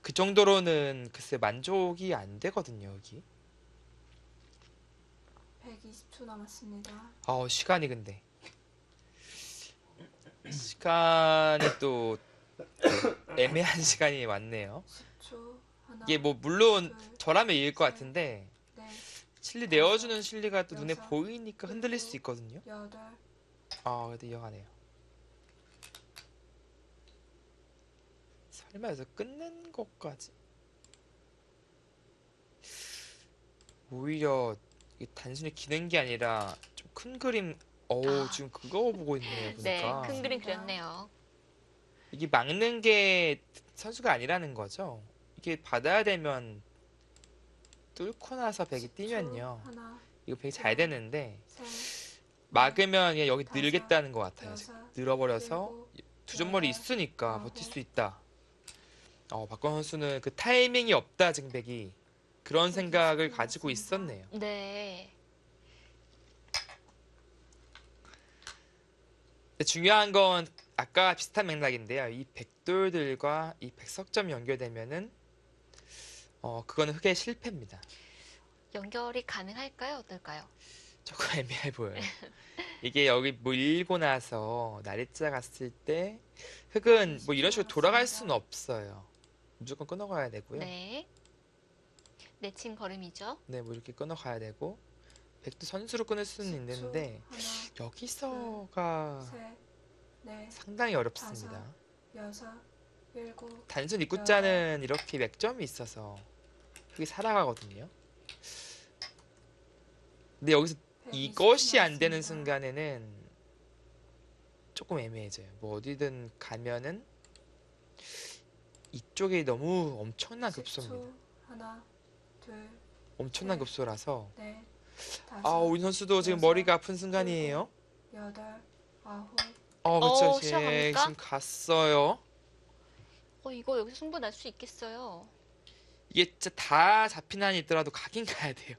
그 정도로는 글쎄 만족이 안 되거든요, 여기. 120초 남았습니다. 시간이 근데. 시간이 또 애매한 시간이 많네요. 10초. 하나, 이게 뭐 물론 둘, 저라면 이길 것 셋, 같은데 넷, 실리 내어주는 실리가 또 눈에 여섯, 보이니까 흔들릴 수 있거든요. 여덟, 그래도 이어가네요. 설마 여기서 끝낸 것까지? 오히려 이게 단순히 기는 게 아니라 좀 큰 그림, 지금 그거 보고 있네요, 네, 보니까. 큰 그림 그렸네요. 이게 막는 게 선수가 아니라는 거죠. 이게 받아야 되면 뚫고 나서 백이 10초. 뛰면요. 하나, 이거 백이 잘 되는데 셋, 막으면 그냥 여기 다섯, 늘겠다는 것 같아요. 지금. 여섯, 늘어버려서 일곱, 두점머리 여덟, 있으니까 아홉. 버틸 수 있다. 박건 선수는 그 타이밍이 없다 지금 백이 그런 생각을 가지고 있었네요. 네. 근데 중요한 건 아까 비슷한 맥락인데요. 이 백돌들과 이 백석점이 연결되면은 그거는 흑의 실패입니다. 연결이 가능할까요? 어떨까요? 조금 애매해 보여요. 이게 여기 밀고 나서 날이자 갔을 때 흑은 뭐 이런 식으로 돌아갈 수는 없어요. 무조건 끊어가야 되고요. 네. 내친 걸음이죠. 네, 뭐 이렇게 끊어가야 되고 백도 선수로 끊을 수는 10초. 있는데 하나, 여기서가 셋, 넷, 상당히 어렵습니다. 여섯, 일곱, 단순 입구자는 이렇게 맥점이 있어서 그게 살아가거든요. 근데 여기서 120초 이것이 안 되는 남았습니다. 순간에는 조금 애매해져요. 뭐 어디든 가면은 이쪽이 너무 엄청난 10초. 급소입니다. 하나, 둘, 엄청난 셋. 급소라서 넷, 다섯, 오인 선수도 지금 여섯, 머리가 아픈 순간이에요. 여덟, 아홉, 그렇죠. 시작합니까? 지금 갔어요. 이거 여기서 승부 날 수 있겠어요. 이게 진짜 다 잡힌 한이 있더라도 가긴 가야 돼요.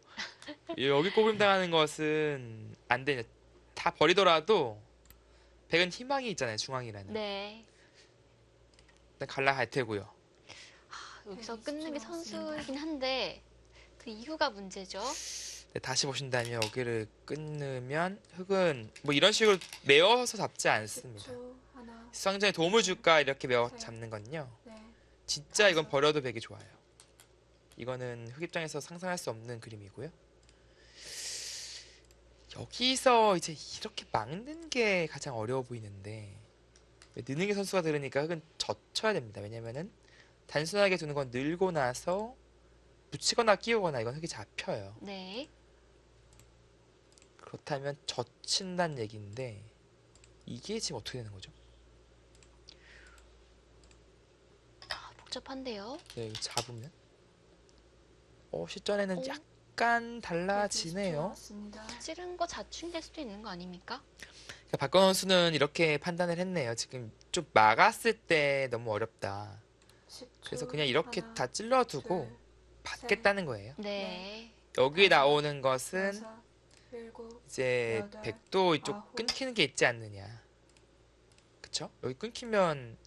여기 꼬부림 당하는 것은 안 되냐. 다 버리더라도 백은 희망이 있잖아요. 중앙이라는. 네. 일단 갈라갈 테고요. 여기서 120초 끊는 게 남았습니다. 선수이긴 한데 그 이후가 문제죠. 네, 다시 보신다면 여기를 끊으면 흑은 뭐 이런 식으로 메어서 잡지 않습니다. 10초. 하나, 수상전에 도움을 줄까 이렇게 메어 셋. 잡는 건요. 넷, 진짜 이건 버려도 백이 좋아요. 이거는 흑 입장에서 상상할 수 없는 그림이고요. 여기서 이제 이렇게 막는 게 가장 어려워 보이는데 느는 게 선수가 들으니까 흑은 젖혀야 됩니다. 왜냐면은 단순하게 두는 건 늘고 나서 붙이거나 끼우거나 이건 흑이 잡혀요. 네. 그렇다면 젖힌다는 얘기인데 이게 지금 어떻게 되는 거죠? 복잡한데요. 네, 이거 잡으면 실전에는 오. 약간 120초 달라지네요. 남았습니다. 찌른 거 자충될 수도 있는 거 아닙니까? 그러니까 박건 선수는 이렇게 판단을 했네요. 지금 좀 막았을 때 너무 어렵다. 10초. 그래서 그냥 이렇게 하나, 다 찔러두고 둘, 받겠다는 거예요. 네. 여기 다섯, 나오는 것은 여섯, 일곱, 이제 여덟, 백도 이쪽 아홉. 끊기는 게 있지 않느냐. 그쵸? 여기 끊기면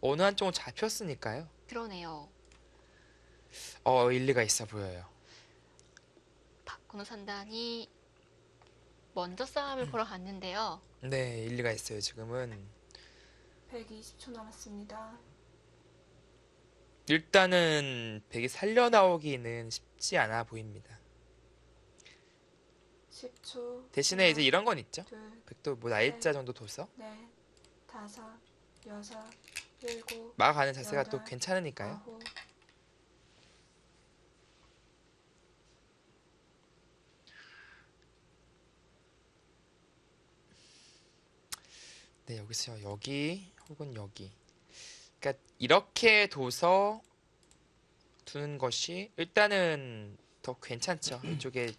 어느 한쪽은 잡혔으니까요. 그러네요. 일리가 있어 보여요. 박건우 산단이 먼저 싸움을 걸어갔는데요. 네, 일리가 있어요. 지금은 120초 남았습니다. 일단은 백이 살려 나오기는 쉽지 않아 보입니다. 10초. 대신에 이제 이런 건 있죠. 둘, 백도 뭐 날짜 정도 둬서 넷, 다섯, 여섯, 일곱, 막아가는 자세가 또 여덟, 괜찮으니까요. 아홉. 네, 여기서 여기 혹은 여기. 그러니까 이렇게 둬서 두는 것이 일단은 더 괜찮죠. 이쪽에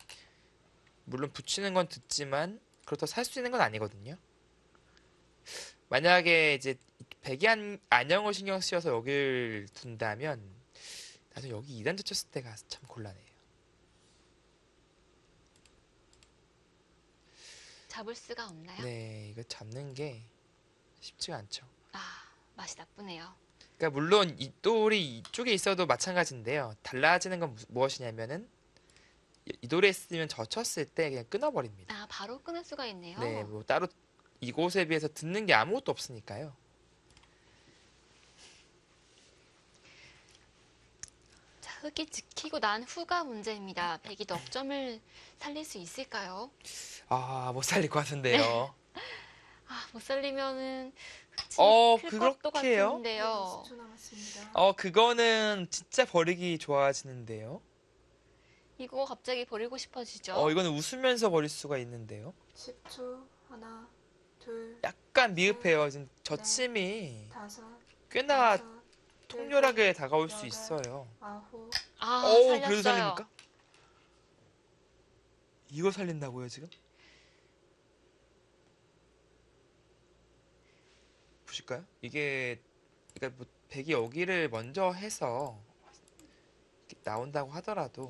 물론 붙이는 건 듣지만 그렇다고 살 수 있는 건 아니거든요. 만약에 이제 백이 안형을 신경 쓰여서 여길 둔다면 나중에 여기 2단 젖혔을 때가 참 곤란해요. 잡을 수가 없나요? 네, 이거 잡는 게 쉽지가 않죠. 맛이 나쁘네요. 그러니까 물론 이 돌이 이쪽에 있어도 마찬가지인데요. 달라지는 건 무엇이냐면은 이 돌에 있으면 젖혔을 때 그냥 끊어버립니다. 아, 바로 끊을 수가 있네요. 네, 뭐 따로 이곳에 비해서 듣는 게 아무것도 없으니까요. 자, 흙이 지키고 난 후가 문제입니다. 백이 넉 점을 살릴 수 있을까요? 아, 못 살릴 것 같은데요. 아, 못 살리면은 클 것도 그렇게 해요? 같은데요. 20초 남았습니다. 그거는 진짜 버리기 좋아지는데요. 이거 갑자기 버리고 싶어지죠? 이거는 웃으면서 버릴 수가 있는데요. 10초. 하나, 둘, 약간 미흡해요. 지금 젖힘이 다섯, 꽤나 여섯, 통렬하게 다가올 수 여덟, 있어요. 아홉, 아, 그래도 살렸어요. 살립니까? 이거 살린다고요, 지금? 보실까요? 이게, 그러니까 뭐 백이 여기를 먼저 해서 이렇게 나온다고 하더라도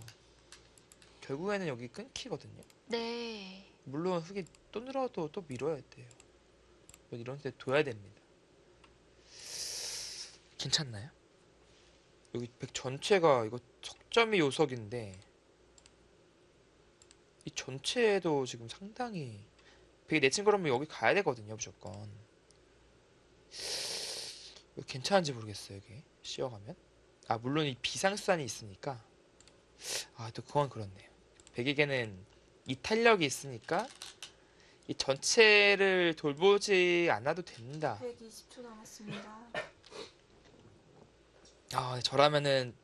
결국에는 여기 끊기거든요. 네. 물론 흙이 또 늘어도 또 밀어야 돼요. 이런 데 둬야 됩니다. 괜찮나요? 여기 백 전체가 이거 석점이 요석인데 이 전체에도 지금 상당히 백이 내친 거라면 여기 가야 되거든요, 무조건. 이거 괜찮은지 모르겠어요, 이게 씌어가면. 아, 물론 이 비상수단이 있으니까. 아, 또 그건 그렇네요. 백에게는 이 탄력이 있으니까 이 전체를 돌보지 않아도 된다. 120초 남았습니다. 아, 저라면은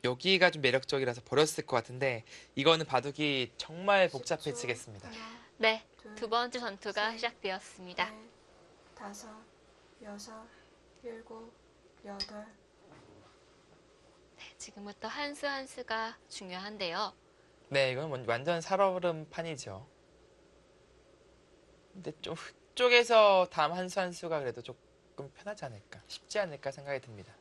여기가 좀 매력적이라서 버렸을 것 같은데 이거는 바둑이 정말 10초. 복잡해지겠습니다. 하나, 네. 둘, 두 번째 전투가 셋, 시작되었습니다. 넷, 다섯, 여섯, 일곱, 여덟. 지금부터 한 수 한 수가 중요한데요. 네, 이건 완전 살얼음 판이죠. 근데 좀 흙쪽에서 다음 한 수 한 수가 그래도 조금 편하지 않을까, 쉽지 않을까 생각이 듭니다.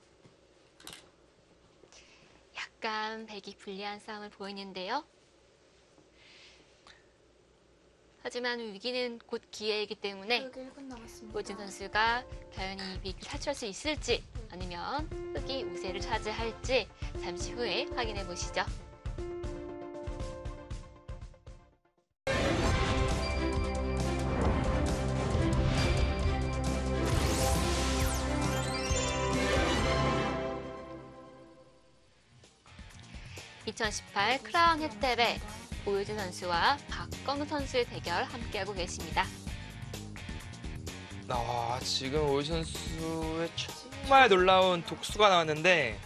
약간 백이 불리한 싸움을 보이는데요. 하지만 위기는 곧 기회이기 때문에 흙 1분 남았습니다. 우진 선수가 과연 이 위기를 탈출할 수 있을지 아니면 흙이 우세를 차지할지 잠시 후에 확인해 보시죠. (2018) 크라운 혜택의 오유진 선수와 박건우 선수의 대결 함께하고 계십니다. 지금 오이 선수의 정말 놀라운 독수가 나왔는데,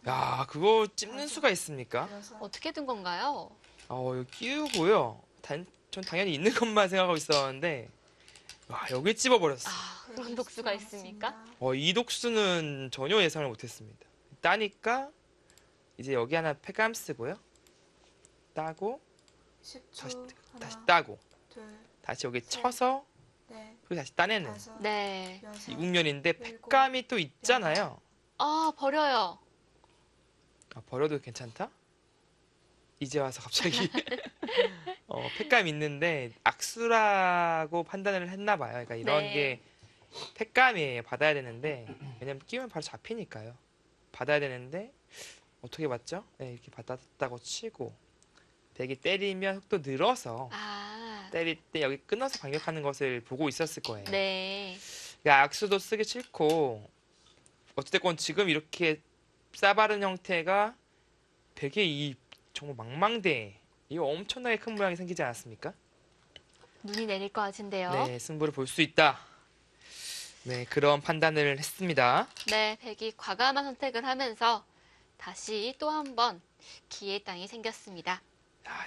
야, 그거 찝는 수가 있습니까? 여섯, 어떻게 된 건가요? 이거 끼우고요. 전 당연히 있는 것만 생각하고 있었는데, 와, 여기 찝어버렸어. 아, 그런 120초 독수가 있습니까? 남았습니다. 이 독수는 전혀 예상을 못했습니다. 따니까 이제 여기 하나 패감 쓰고요. 따고 10초. 다시 하나, 따고 둘, 다시 여기 셋, 쳐서 넷, 그리고 다시 따내는 다섯, 네. 여섯, 이 국면인데 일곱, 패감이 또 있잖아요. 아, 버려요. 버려도 괜찮다? 이제 와서 갑자기 패감 있는데 악수라고 판단을 했나 봐요. 그러니까 이런 네. 게 패감이에요. 받아야 되는데 왜냐면 끼우면 바로 잡히니까요. 받아야 되는데 어떻게 받죠? 네, 이렇게 받았다고 치고 백이 때리면 흙도 늘어서 아, 때릴 때 여기 끊어서 반격하는 것을 보고 있었을 거예요. 네. 그러니까 악수도 쓰기 싫고 어찌됐건 지금 이렇게 싸바른 형태가 백의 이 정말 망망대해 이거 엄청나게 큰 모양이 생기지 않았습니까? 눈이 내릴 것 같은데요. 네, 승부를 볼 수 있다. 네, 그런 판단을 했습니다. 네, 백이 과감한 선택을 하면서 다시 또 한 번 기회의 땅이 생겼습니다.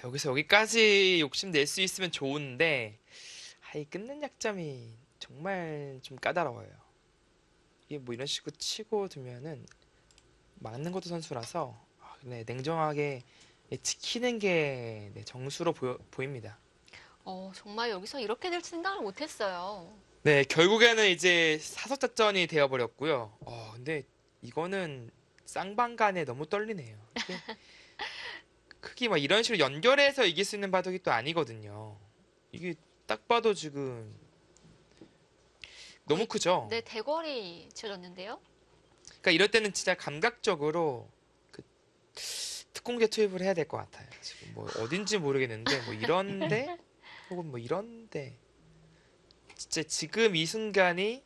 여기서 여기까지 욕심낼 수 있으면 좋은데 이 끊는 약점이 정말 좀 까다로워요. 이게 뭐 이런 식으로 치고 두면은 막는 것도 선수라서 네, 냉정하게 지키는 게 정수로 보입니다. 정말 여기서 이렇게 될 생각을 못했어요. 네, 결국에는 이제 사석작전이 되어버렸고요. 근데 이거는 쌍방간에 너무 떨리네요. 이게 크게 막 이런 식으로 연결해서 이길 수 있는 바둑이 또 아니거든요. 이게 딱 봐도 지금 너무 크죠? 네, 대궐이 지어졌는데요. 그러니까 이럴 때는 진짜 감각적으로 그 특공대 투입을 해야 될 것 같아요. 지금 뭐 어딘지 모르겠는데 뭐 이런데 혹은 뭐 이런데 진짜 지금 이 순간이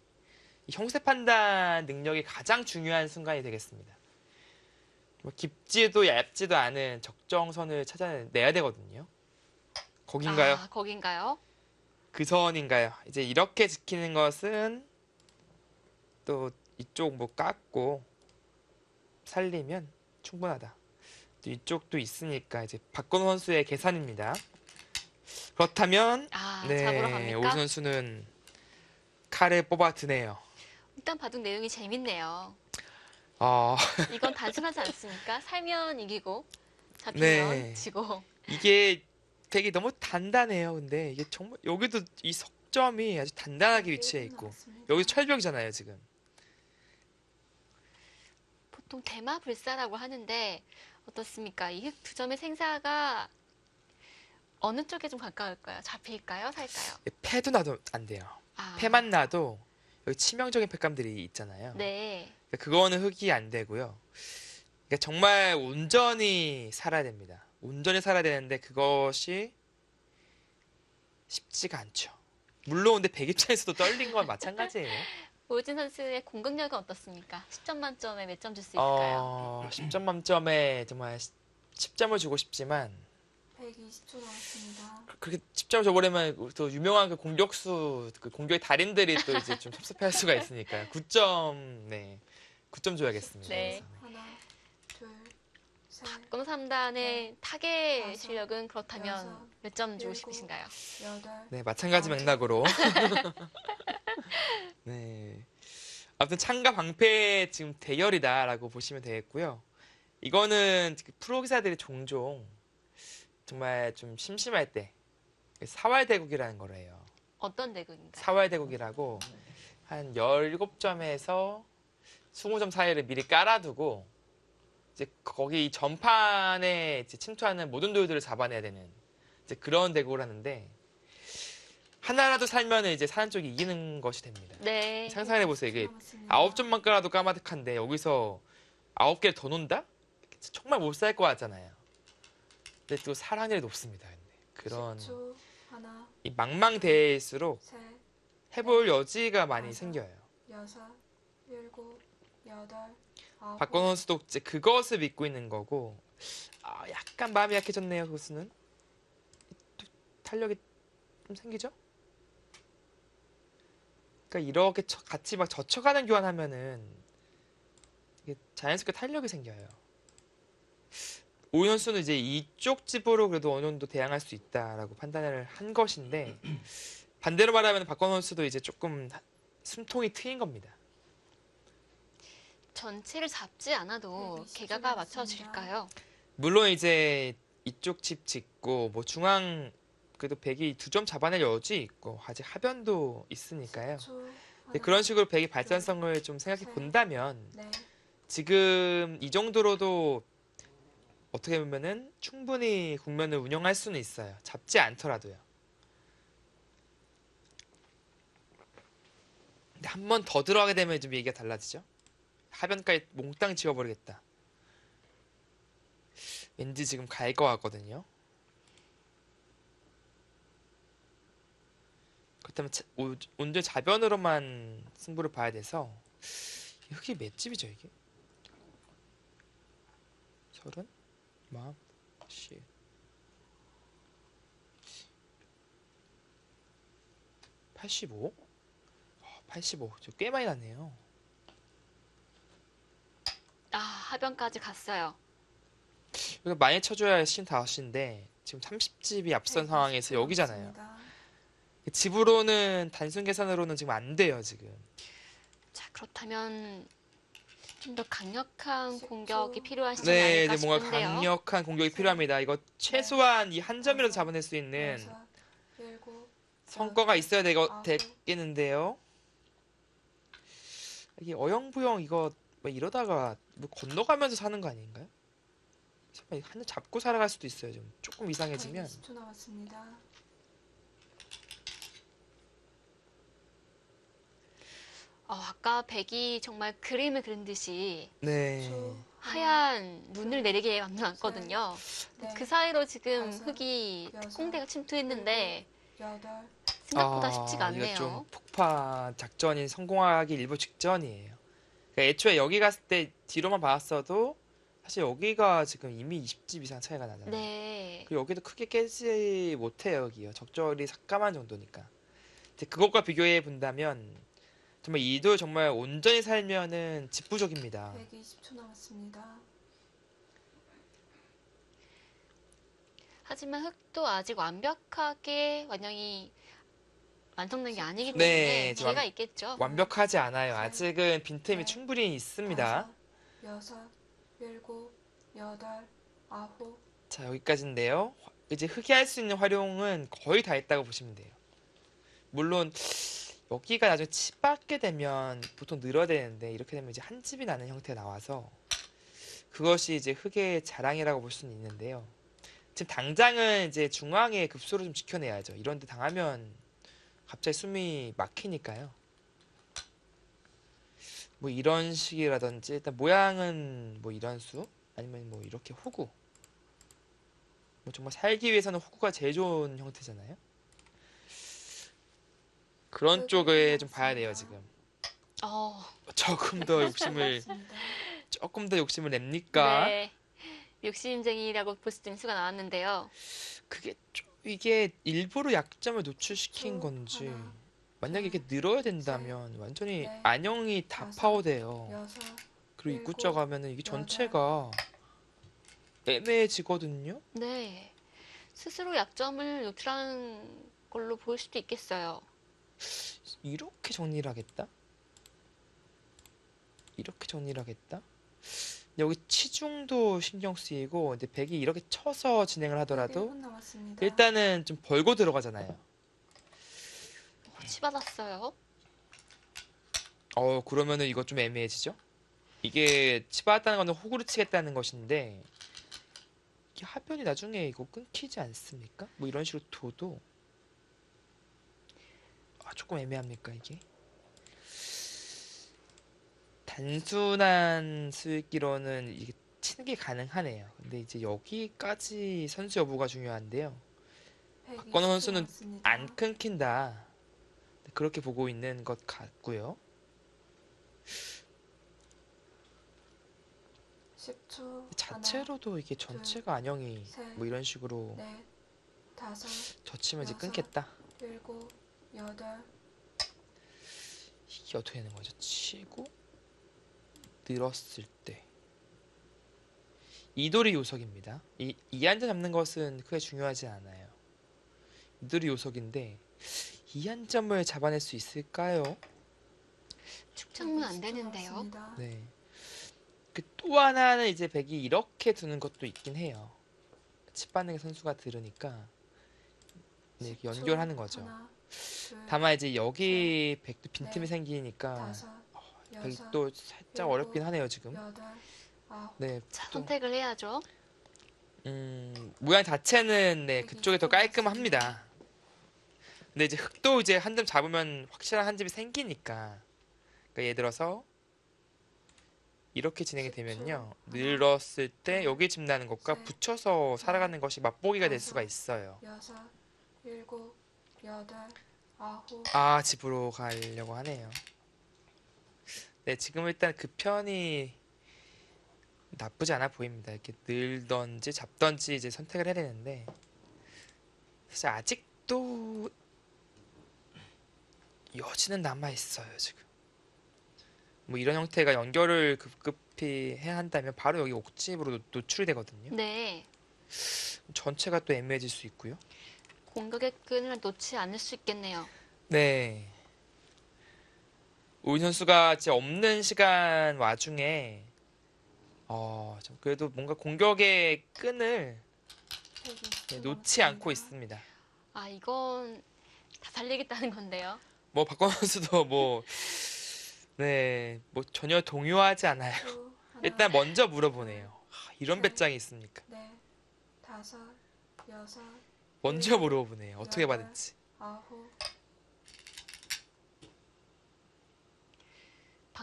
이 형세 판단 능력이 가장 중요한 순간이 되겠습니다. 뭐 깊지도 얇지도 않은 적정선을 찾아내야 되거든요. 거긴가요? 아, 거긴가요? 그 선인가요? 이제 이렇게 지키는 것은 또 이쪽 뭐 깎고 살리면 충분하다. 또 이쪽도 있으니까 이제 박건호 선수의 계산입니다. 그렇다면 아, 네, 잡으러 갑니까? 오리 선수는 칼을 뽑아 드네요. 일단 바둑 내용이 재밌네요. 어, 이건 단순하지 않습니까? 살면 이기고 잡히면 네. 지고. 이게 되게 너무 단단해요. 근데 이게 정말 여기도 이 석점이 아주 단단하게 위치해 있고 여기 철벽이잖아요, 지금. 보통 대마불사라고 하는데 어떻습니까? 이 두 점의 생사가 어느 쪽에 좀 가까울까요? 잡힐까요? 살까요? 패도 나도 안 돼요. 아, 패만 나도 여기 치명적인 패감들이 있잖아요. 네. 그러니까 그거는 흑이 안 되고요. 그러니까 정말 온전히 살아야 됩니다. 온전히 살아야 되는데 그것이 쉽지가 않죠. 물론 근데 백 입장에서도 떨린 건 마찬가지예요. 오진 선수의 공격력은 어떻습니까? 10점 만점에 몇 점 줄 수 있을까요? 10점 만점에 정말 10점을 주고 싶지만 120초 남았습니다. 그렇게 10점을 줘버리면 또 유명한 그 공격수 그 공격의 달인들이 또 이제 좀 섭섭해할 수가 있으니까요. 9점 네 9점 줘야겠습니다. 네. 그래서. 하나, 둘, 셋, 박건호 3단의 타겟 다섯, 실력은 그렇다면 여섯, 몇 점 주고 일곱, 싶으신가요? 여덟, 네 마찬가지 맥락으로 네 아무튼 창과 방패 지금 대열이다라고 보시면 되겠고요. 이거는 프로 기사들이 종종 정말 좀 심심할 때 사활대국이라는 거래요. 어떤 대국인가요? 사활대국이라고 한 17점에서 20점 사이를 미리 깔아두고 이제 거기 전판에 이제 침투하는 모든 도요들을 잡아내야 되는 이제 그런 대국을 하는데 하나라도 살면은 이제 사는 쪽이 이기는 것이 됩니다. 네. 상상해 보세요. 이게 남았습니다. 9점만 깔아도 까마득한데 여기서 9개를 더 논다? 정말 못 살 것 같잖아요. 근데 또 살 확률이 높습니다. 근데 그런 10초, 하나, 이 망망대해일수록 셋, 해볼 여지가 많이 다섯, 생겨요. 여섯, 일곱, 여덟, 아홉. 박건호 선수도 이제 그것을 믿고 있는 거고 약간 마음이 약해졌네요. 그것은 또 탄력이 좀 생기죠? 그러니까 이렇게 같이 막 젖혀가는 교환하면은 이게 자연스럽게 탄력이 생겨요. 오윤 선수는 이제 이쪽 집으로 그래도 어느 정도 대항할 수 있다라고 판단을 한 것인데 반대로 말하면 박건호 선수도 이제 조금 숨통이 트인 겁니다. 전체를 잡지 않아도 120초 개가가 남았습니다. 맞춰질까요? 물론 이제 이쪽 집 짓고 뭐 중앙 그래도 백이 2점 잡아낼 여지 있고 아직 하변도 있으니까요. 10초, 근데 하나, 그런 식으로 백의 발전성을 좀 생각해 본다면 넷, 지금 이 정도로도 어떻게 보면은 충분히 국면을 운영할 수는 있어요. 잡지 않더라도요. 근데 한 번 더 들어가게 되면 좀 얘기가 달라지죠. 하변까지 몽땅 지워버리겠다. 왠지 지금 갈 것 같거든요. 그렇다면 온전히 자변으로만 승부를 봐야 돼서 여기 몇 집이죠 이게? 30? 마음? 씨. 85? 85. 저 꽤 많이 났네요. 아, 하변까지 갔어요. 이거 많이 쳐줘야 55인데 지금 30집이 앞선 상황에서 120초 여기잖아요. 남았습니다. 집으로는 단순 계산으로는 지금 안 돼요 지금. 자, 그렇다면 좀 더 강력한 10초. 공격이 필요한 시점이 네, 아닐까 이제 뭔가 싶은데요. 강력한 공격이 필요합니다. 이거 최소한 이 한 점이라도 잡아낼 수 있는 여섯, 일곱, 성과가 있어야 아홉. 되겠는데요. 이게 어영부영 이거 뭐 이러다가 뭐 건너가면서 사는 거 아닌가요? 정말 한점 잡고 살아갈 수도 있어요. 좀 조금 이상해지면. 120초 남았습니다. 아까 백이 정말 그림을 그린 듯이 네. 초, 하얀 눈을 내리게 만들었거든요. 넷, 그 사이로 지금 다섯, 흙이 여섯, 특공대가 침투했는데 여덟, 생각보다 쉽지가 이거 좀 않네요. 폭파 작전이 성공하기 일부 직전이에요. 그러니까 애초에 여기 갔을 때 뒤로만 봤어도 사실 여기가 지금 이미 20집 이상 차이가 나잖아요. 네. 그리고 여기도 크게 깨지 못해요, 여기요. 적절히 삭감한 정도니까. 근데 그것과 비교해 본다면 정말 이도 정말 온전히 살면은 집부족입니다. 120초 남았습니다. 하지만 흙도 아직 완벽하게 완전히 완성된 게 아니기 네, 때문에 지금 기회가 있겠죠. 완벽하지 않아요. 네. 아직은 빈틈이 네. 충분히 있습니다. 다섯, 여섯, 일곱, 여덟, 아홉, 자, 여기까지인데요. 이제 흙이 할 수 있는 활용은 거의 다 했다고 보시면 돼요. 물론 여기가 나중에 집 받게 되면 보통 늘어야 되는데 이렇게 되면 이제 한 집이 나는 형태가 나와서 그것이 이제 흙의 자랑이라고 볼 수는 있는데요. 지금 당장은 이제 중앙에 급소를 좀 지켜내야죠. 이런 데 당하면 갑자기 숨이 막히니까요. 뭐 이런 식이라든지 일단 모양은 뭐 이런 수 아니면 뭐 이렇게 호구. 뭐 정말 살기 위해서는 호구가 제일 좋은 형태잖아요. 그런 흙을 쪽에 좀 봐야 돼요, 넣었습니다. 지금. 어, 조금 더 욕심을 맞습니다. 조금 더 욕심을 냅니까? 네. 욕심쟁이라고 볼 수도 있는 수가 나왔는데요. 그게 이게 일부러 약점을 노출시킨 초, 건지 하나, 만약에 둘, 이게 늘어야 된다면 완전히 넷, 안형이 다 다섯, 파워돼요. 여섯, 그리고 일곱, 입구자 가면은 이게 여덟. 전체가 애매해지거든요. 네. 스스로 약점을 노출한 걸로 보일 수도 있겠어요. 이렇게 정리를 하겠다? 이렇게 정리를 하겠다? 여기 치중도 신경 쓰이고 근데 백이 이렇게 쳐서 진행을 하더라도 1분 남았습니다. 일단은 좀 벌고 들어가잖아요. 치받았어요. 그러면은 이거 좀 애매해지죠? 이게 치받았다는 거는 호구로 치겠다는 것인데 이게 하변이 나중에 이거 끊기지 않습니까? 뭐 이런 식으로 둬도 조금 애매합니까 이게? 단순한 수익기로는 이게 치는 게 가능하네요. 근데 이제 여기까지 선수 여부가 중요한데요. 박건호 120초 선수는 남았습니다. 안 끊긴다. 그렇게 보고 있는 것 같고요. 10초. 자체로도 이게 전체가 안형이 셋, 뭐 이런 식으로 넷, 다섯, 젖히면 이제 여섯. 끊겠다. 일곱, 여덟, 이게 어떻게 되는 거죠? 치고 늘었을 때 이돌이 요석입니다. 이 한 점 잡는 것은 크게 중요하지 않아요. 이돌이 요석인데 이 한 점을 잡아낼 수 있을까요? 축창문 안 120초 되는데요. 남았습니다. 네. 그 또 하나는 이제 백이 이렇게 두는 것도 있긴 해요. 칩 받는 게 선수가 들으니까 네, 이렇게 10초. 연결하는 거죠. 하나, 둘, 다만 이제 여기 백도 빈틈이 넷, 생기니까 다섯, 백이 여섯, 또 살짝 일곱, 어렵긴 하네요 지금. 여덟, 아홉. 네, 자, 또 선택을 해야죠. 모양 자체는 네, 백이 그쪽이 더 들어갔습니다. 깔끔합니다. 근데 이제 흙도 이제 한 점 잡으면 확실한 한 집이 생기니까. 그러니까 예를 들어서 이렇게 진행이 10초. 되면요. 하나, 늘었을 때 둘, 여기 집 나는 것과 셋, 붙여서 살아가는 것이 맛보기가 될 다섯. 수가 있어요. 여섯, 일곱, 여덟, 아홉. 집으로 가려고 하네요. 네, 지금 일단 그 편이 나쁘지 않아 보입니다. 이렇게 늘던지 잡던지 이제 선택을 해야 되는데 사실 아직도 여지는 남아 있어요, 지금. 뭐 이런 형태가 연결을 급급히 해야 한다면 바로 여기 옥집으로 노출이 되거든요. 네. 전체가 또 애매해질 수 있고요. 공격의 끈을 놓지 않을 수 있겠네요. 네. 우인 선수가 진짜 없는 시간 와중에 좀 그래도 뭔가 공격의 끈을 120초 놓지 않고 남았습니다. 있습니다. 이건 다 살리겠다는 건데요. 뭐 박건 선수도 뭐 전혀 동요하지 않아요. 초, 하나, 일단 먼저 물어보네요. 이런 셋. 배짱이 있습니까? 넷, 다섯, 여섯, 먼저 물어보네요. 어떻게 여덟. 받을지. 아홉.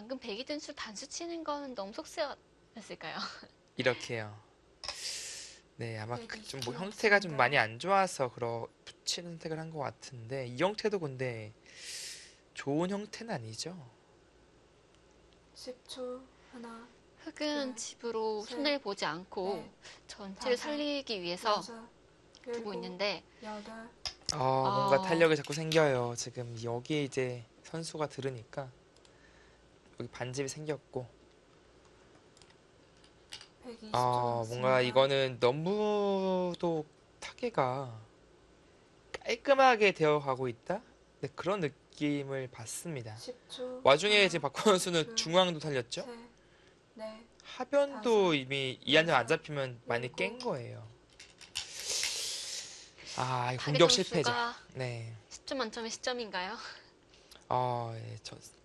방금 백이 든수 단수 치는 건 너무 속세였을까요? 이렇게요. 네, 아마 네, 좀 뭐 20초 형태가 좀 남았습니다. 많이 안 좋아서 붙이는 선택을 한 것 같은데 이 형태도 근데 좋은 형태는 아니죠. 10초. 하나, 흙은 둘, 집으로 셋, 손을 보지 않고 넷, 전체를 다섯, 살리기 위해서 여섯, 두고 일곱, 있는데 여덟, 뭔가 어, 탄력이 자꾸 생겨요. 지금 여기 이제 선수가 들으니까 여기 반집이 생겼고 120초 남았습니다. 뭔가 이거는 너무도 타개가 깔끔하게 되어 가고 있다? 네, 그런 느낌을 받습니다. 10초. 와중에 하나, 지금 박건우 선수는 둘, 중앙도 살렸죠? 셋, 넷, 하변도 다섯, 이미 이 한 점 안 여섯, 잡히면 많이 일곱. 깬 거예요. 이 타겟 공격 실패죠. 점수가 네. 10점 만점에 10점인가요? 예,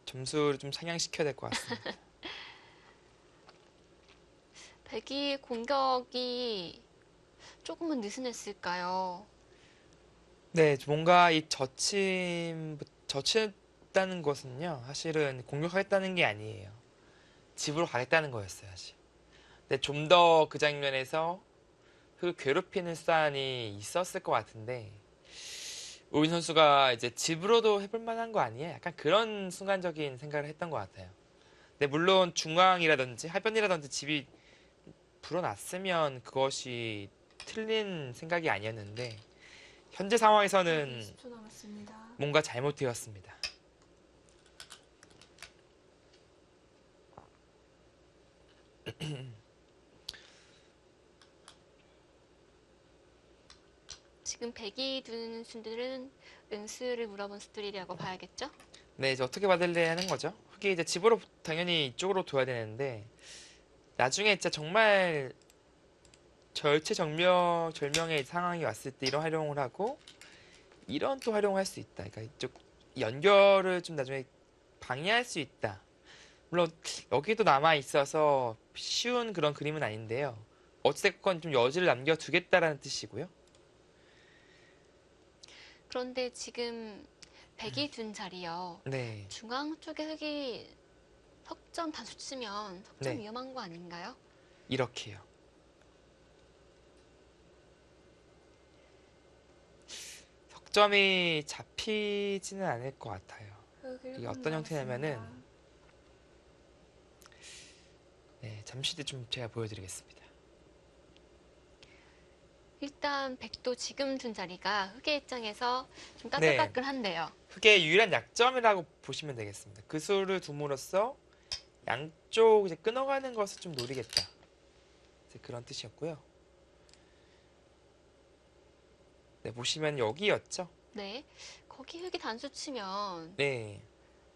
점수를 좀 상향시켜야 될 것 같습니다. 백이 공격이 조금은 느슨했을까요? 네, 뭔가 이 젖혔다는 것은요, 사실은 공격하겠다는 게 아니에요. 집으로 가겠다는 거였어요, 사실. 근데 좀 더 그 장면에서 그 괴롭히는 사안이 있었을 것 같은데, 오인 선수가 이제 집으로도 해볼 만한 거 아니에요? 약간 그런 순간적인 생각을 했던 것 같아요. 근데 물론 중앙이라든지 하변이라든지 집이 불어났으면 그것이 틀린 생각이 아니었는데, 현재 상황에서는 20초 남았습니다. 뭔가 잘못되었습니다. 지금 백이 든 수들은 은수를 물어본 수들이라고 봐야겠죠? 네, 이제 어떻게 받을래 하는 거죠? 흑이 이제 집으로 당연히 이쪽으로 둬야 되는데 나중에 진짜 정말 절체절명의 상황이 왔을 때 이런 활용을 하고 이런 또 활용을 할 수 있다. 그러니까 이쪽 연결을 좀 나중에 방해할 수 있다. 물론 여기도 남아 있어서 쉬운 그런 그림은 아닌데요. 어찌됐건 좀 여지를 남겨두겠다라는 뜻이고요. 그런데 지금 백이 둔 자리요. 네, 중앙 쪽에 흙이 석점 단수 치면 석점 네. 위험한 거 아닌가요? 이렇게요. 석점이 잡히지는 않을 것 같아요. 흙 이게 1분 어떤 형태냐면은 남았습니다. 네, 잠시 뒤 좀 제가 보여드리겠습니다. 일단 백도 지금 둔 자리가 흙의 입장에서 좀 네. 따끈따끈한데요. 그게 유일한 약점이라고 보시면 되겠습니다. 그 수를 둠으로써 양쪽 이제 끊어가는 것을 좀 노리겠다. 이제 그런 뜻이었고요. 네, 보시면 여기였죠. 네, 거기 흙이 단수 치면 네,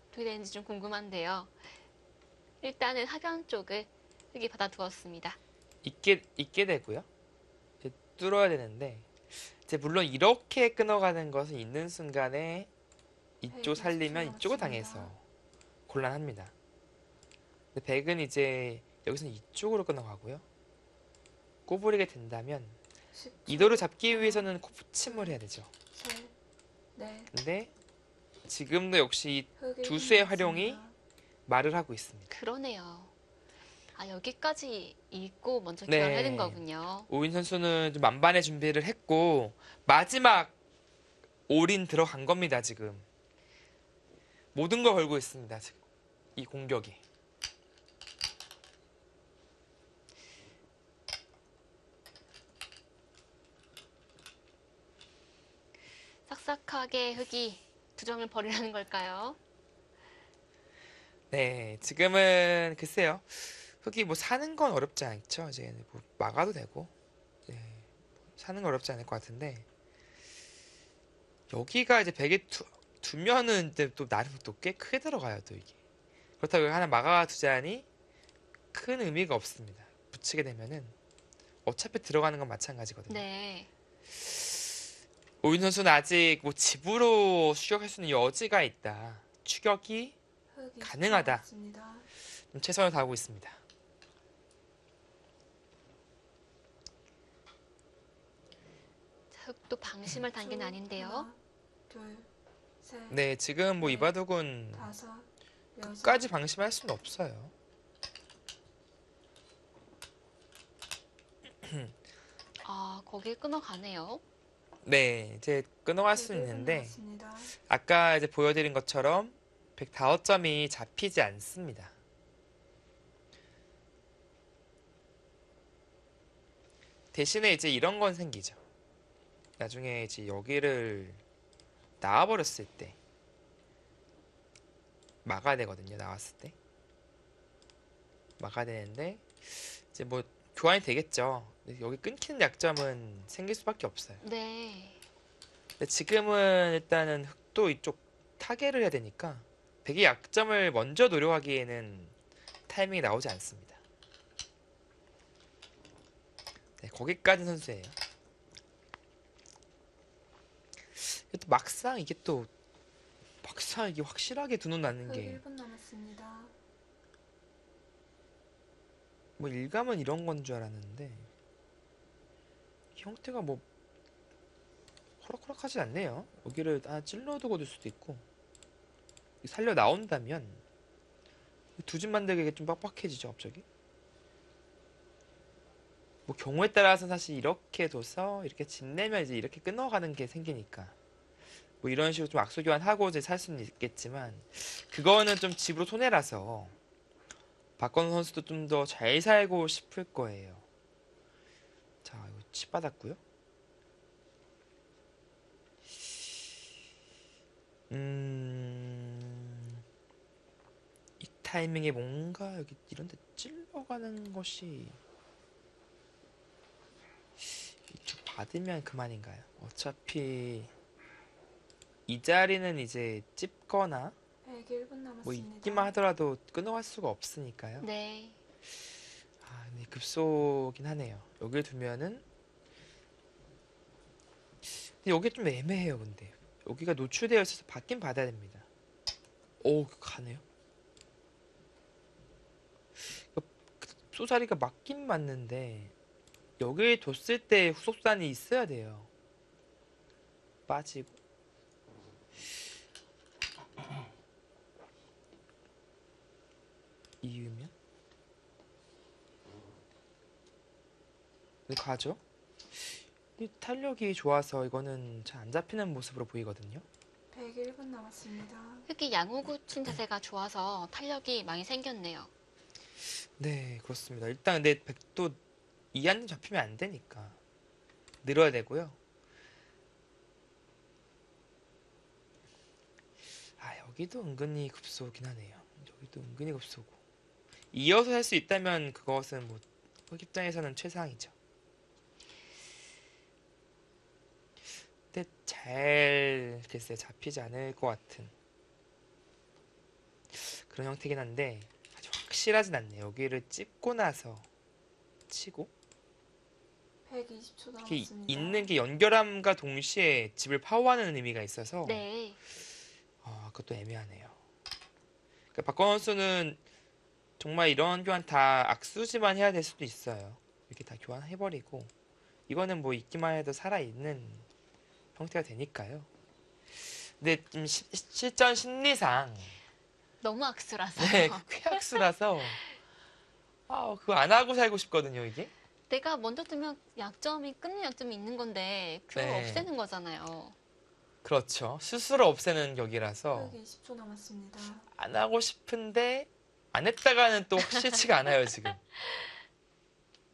어떻게 되는지 좀 궁금한데요. 일단은 하변 쪽을 흙이 받아두었습니다. 있게 되고요. 이제 뚫어야 되는데 이제 물론 이렇게 끊어가는 것은 있는 순간에 이쪽 살리면 이쪽을 당해서 곤란합니다. 근데 백은 이제 여기서는 이쪽으로 끊어가고요. 꼬부리게 된다면 10초. 이도를 잡기 위해서는 코붙임을 해야 되죠. 셋, 넷, 근데 지금도 역시 이 흙 두 1분 수의 활용이 남았습니다. 말을 하고 있습니다. 그러네요. 여기까지 읽고 먼저 네. 기원을 해둔 거군요. 오인 선수는 좀 만반의 준비를 했고 마지막 올인 들어간 겁니다. 지금 모든 걸 걸고 있습니다. 지금 이 공격이. 싹싹하게 흙이 두 점을 버리라는 걸까요? 네, 지금은 글쎄요. 흑이 뭐 사는 건 어렵지 않죠. 이제 뭐 막아도 되고 네, 사는 건 어렵지 않을 것 같은데 여기가 이제 베개 두면은 이제 또 나름 또 꽤 크게 들어가요. 또 이게 그렇다고 하나 막아두자니 큰 의미가 없습니다. 붙이게 되면은 어차피 들어가는 건 마찬가지거든요. 네. 오윤 선수는 아직 뭐 집으로 추격할 수 있는 여지가 있다. 추격이 흙 20초 가능하다. 남았습니다. 좀 최선을 다하고 있습니다. 자, 흙도 방심할 단계는 아닌데요. 하나, 둘, 셋, 네, 지금 뭐 네. 이바둑은 다섯, 여섯. 끝까지 방심할 수는 없어요. 아, 거길 끊어가네요. 네, 이제 끊어갈 수 101분 있는데 남았습니다. 아까 이제 보여드린 것처럼 105점이 잡히지 않습니다. 대신에 이제 이런 건 생기죠. 나중에 이제 여기를 나와버렸을 때 막아야 되거든요. 나왔을 때 막아야 되는데 이제 뭐 교환이 되겠죠. 근데 여기 끊기는 약점은 생길 수밖에 없어요. 네. 근데 지금은 일단은 흑도 이쪽 타개를 해야 되니까 백의 약점을 먼저 노려하기에는 타이밍이 나오지 않습니다. 네, 거기까지 선수예요. 또 막상 이게 확실하게 두 눈 맞는 게 101분 남았습니다. 뭐 일감은 이런 건 줄 알았는데 형태가 뭐 호락호락하지 않네요. 여기를 찔러두고 둘 수도 있고 살려 나온다면 두 집 만들기 좀 빡빡해지죠 갑자기. 뭐 경우에 따라서 사실 이렇게 둬서 이렇게 집 내면 이제 이렇게 끊어가는 게 생기니까 뭐 이런 식으로 좀 악수 교환하고 이제 살 수는 있겠지만 그거는 좀 집으로 손해라서 박건우 선수도 좀 더 잘 살고 싶을 거예요. 자, 이거 칩 받았고요. 이 타이밍에 뭔가 여기 이런 데 찔러가는 것이 이쪽 받으면 그만인가요? 어차피 이 자리는 이제 찝거나 101분 뭐 남았습니다. 있기만 하더라도 끊어갈 수가 없으니까요. 네. 아, 근데 급소긴 하네요. 여기를 두면은 근데 여기 좀 애매해요. 근데 여기가 노출되어 있어서 받긴 받아야 됩니다. 오, 가네요. 쏘자리가 맞긴 맞는데 여기에 뒀을 때 후속단이 있어야 돼요. 빠지고 이으면 네, 가죠. 이 탄력이 좋아서 이거는 잘 안 잡히는 모습으로 보이거든요. 101분 남았습니다. 흑이 양호구 친 자세가 좋아서 탄력이 많이 생겼네요. 네, 그렇습니다. 일단 근데 백도 이한님 잡히면 안 되니까 늘어야 되고요. 아, 여기도 은근히 급소긴 하네요. 여기도 은근히 급소고 이어서 할 수 있다면 그것은 뭐 흑 입장에서는 최상이죠. 근데 잘 글쎄 잡히지 않을 것 같은 그런 형태긴 한데 아주 확실하진 않네요. 여기를 찝고 나서 치고 120초 이렇게 남았습니다. 있는 게 연결함과 동시에 집을 파워하는 의미가 있어서 네. 그것도 애매하네요. 그러니까 박건호 선수는 정말 이런 교환 다 악수지만 해야 될 수도 있어요. 이렇게 다 교환해버리고 이거는 뭐 있기만 해도 살아있는 형태가 되니까요. 근데 좀 실전 심리상 너무 악수라서. 네, 쾌악수라서 그거 안 하고 살고 싶거든요, 이게. 내가 먼저 뜨면 약점이 끊는 약점이 있는 건데 그걸 네. 없애는 거잖아요. 그렇죠. 스스로 없애는 격이라서 120초 남았습니다. 안 하고 싶은데 안 했다가는 또 확실치가 않아요, 지금.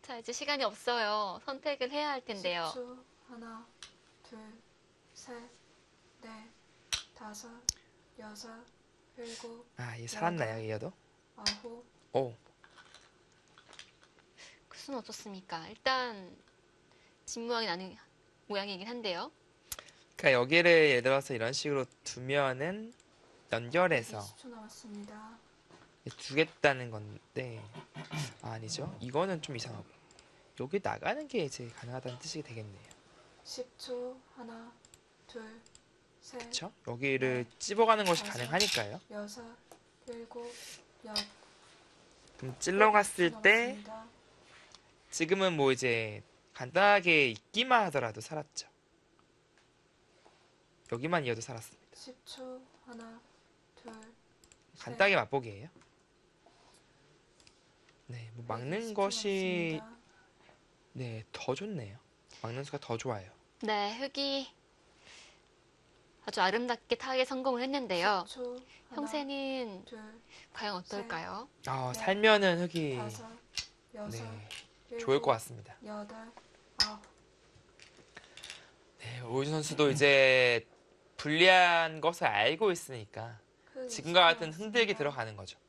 자, 이제 시간이 없어요. 선택을 해야 할 텐데요. 10초. 하나, 둘, 셋, 넷, 다섯, 여섯, 일곱, 아, 얘 살았나요, 얘도? 아홉. 오, 그 수는 어떻습니까? 일단 집 모양이 나는 모양이긴 한데요. 그러니까 여기를 예를 들어서 이런 식으로 두면은 연결해서 20초 남았습니다. 두겠다는 건데 아니죠. 이거는 좀 이상하고 여기 나가는 게 이제 가능하다는 뜻이 되겠네요. 10초. 하나, 둘, 셋, 그쵸? 여기를 찝어가는 것이 다섯. 가능하니까요. 여섯, 일곱, 여덟. 그럼 찔러갔을 10초 때 남았습니다. 지금은 뭐 이제 간단하게 있기만 하더라도 살았죠. 여기만 이어도 살았습니다. 10초. 하나, 둘, 간단하게 맛보기예요. 네, 뭐 막는 120초 것이 남았습니다. 네, 더 좋네요. 막는 수가 더 좋아요. 네, 흙이 아주 아름답게 타에 성공을 했는데요. 10초. 하나, 형세는 둘, 과연 어떨까요? 네. 살면은 흙이 다섯, 여섯, 네, 일곱, 좋을 것 같습니다. 여덟, 아홉. 네, 오유진 선수도 이제 불리한 것을 알고 있으니까 흙 지금과 20초 같은 남았습니다. 흔들기 들어가는 거죠.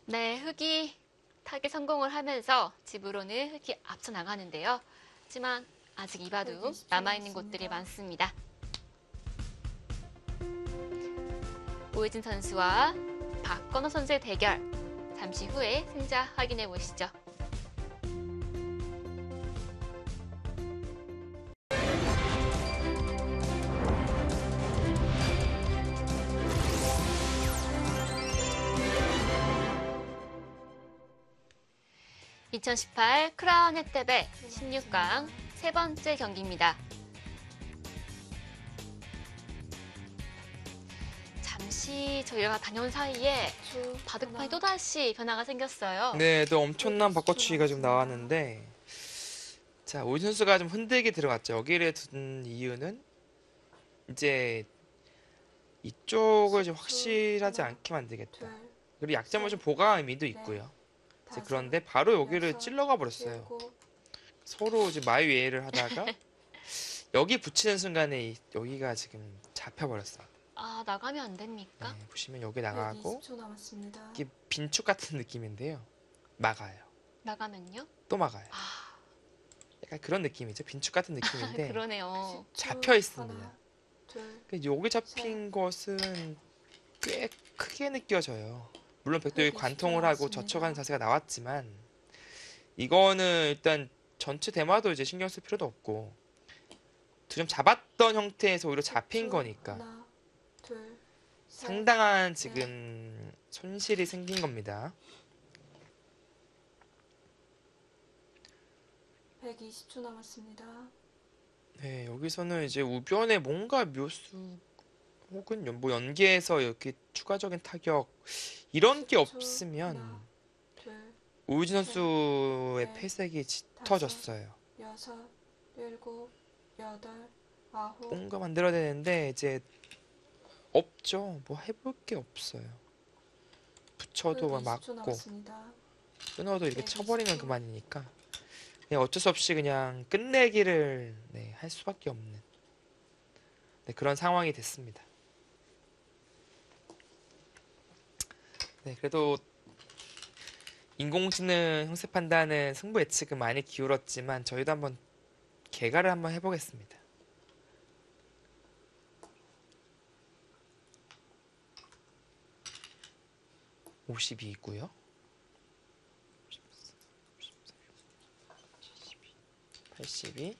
네, 흙이 타에 성공을 하면서 집으로는 흙이 앞서 나가는데요. 하지만 아직 이바둑 흙 20초 남아있는 남았습니다. 곳들이 많습니다. 오유진 선수와 박건호 선수의 대결. 잠시 후에 승자 확인해 보시죠. (2018) 크라운 혜택의 16강 세 번째 경기입니다. 잠시 저희가 다녀온 사이에 10초. 바둑판이 하나, 또다시 변화가 생겼어요. 네, 또 엄청난 바꿔치기가 좀 나왔는데 자, 오유진 선수가 좀 흔들기 들어갔죠. 여기를 둔 이유는 이제 이쪽을 좀 10초. 확실하지 하나, 않게 만들겠다. 둘, 그리고 약점을 좀 보강한 의미도 넷, 있고요. 이제 다섯, 그런데 바로 여기를 여섯, 찔러가 버렸어요. 일곱, 서로 이제 마이웨이를 하다가 여기 붙이는 순간에 여기가 지금 잡혀버렸어요. 아, 나가면 안 됩니까? 네, 보시면 여기 나가고 120초 남았습니다. 이게 빈축 같은 느낌인데요. 막아요. 나가면요? 또 막아요. 아, 약간 그런 느낌이죠. 빈축 같은 느낌인데 그러네요. 10초. 잡혀 있습니다. 하나, 둘, 그러니까 여기 잡힌 것은 꽤 크게 느껴져요. 물론 백도이 120초 관통을 하고 남았습니다. 젖혀가는 자세가 나왔지만 이거는 일단 전체 대마도 이제 신경 쓸 필요도 없고 두 점 잡았던 형태에서 오히려 잡힌 10초. 거니까 하나, 둘, 셋, 상당한 지금 손실이 생긴 겁니다. 120초 남았습니다. 네, 여기서는 이제 우변에 뭔가 묘수 혹은 뭐 연계해서 이렇게 추가적인 타격 이런 게 10초. 없으면 하나, 둘, 오유진 선수의 네, 패색이 짙어졌어요. 여섯, 일곱, 여덟, 아홉. 뭔가 만들어야 되는데 이제 없죠. 뭐 해볼 게 없어요. 붙여도 막 20초 맞고 남았습니다. 끊어도 이렇게 네, 쳐버리면 20초. 그만이니까 그냥 어쩔 수 없이 그냥 끝내기를 네, 할 수밖에 없는 네, 그런 상황이 됐습니다. 네, 그래도 인공지능 형세 판단은 승부 예측은 많이 기울었지만 저희도 한번 개가를 한번 해보겠습니다. (52이고요) 82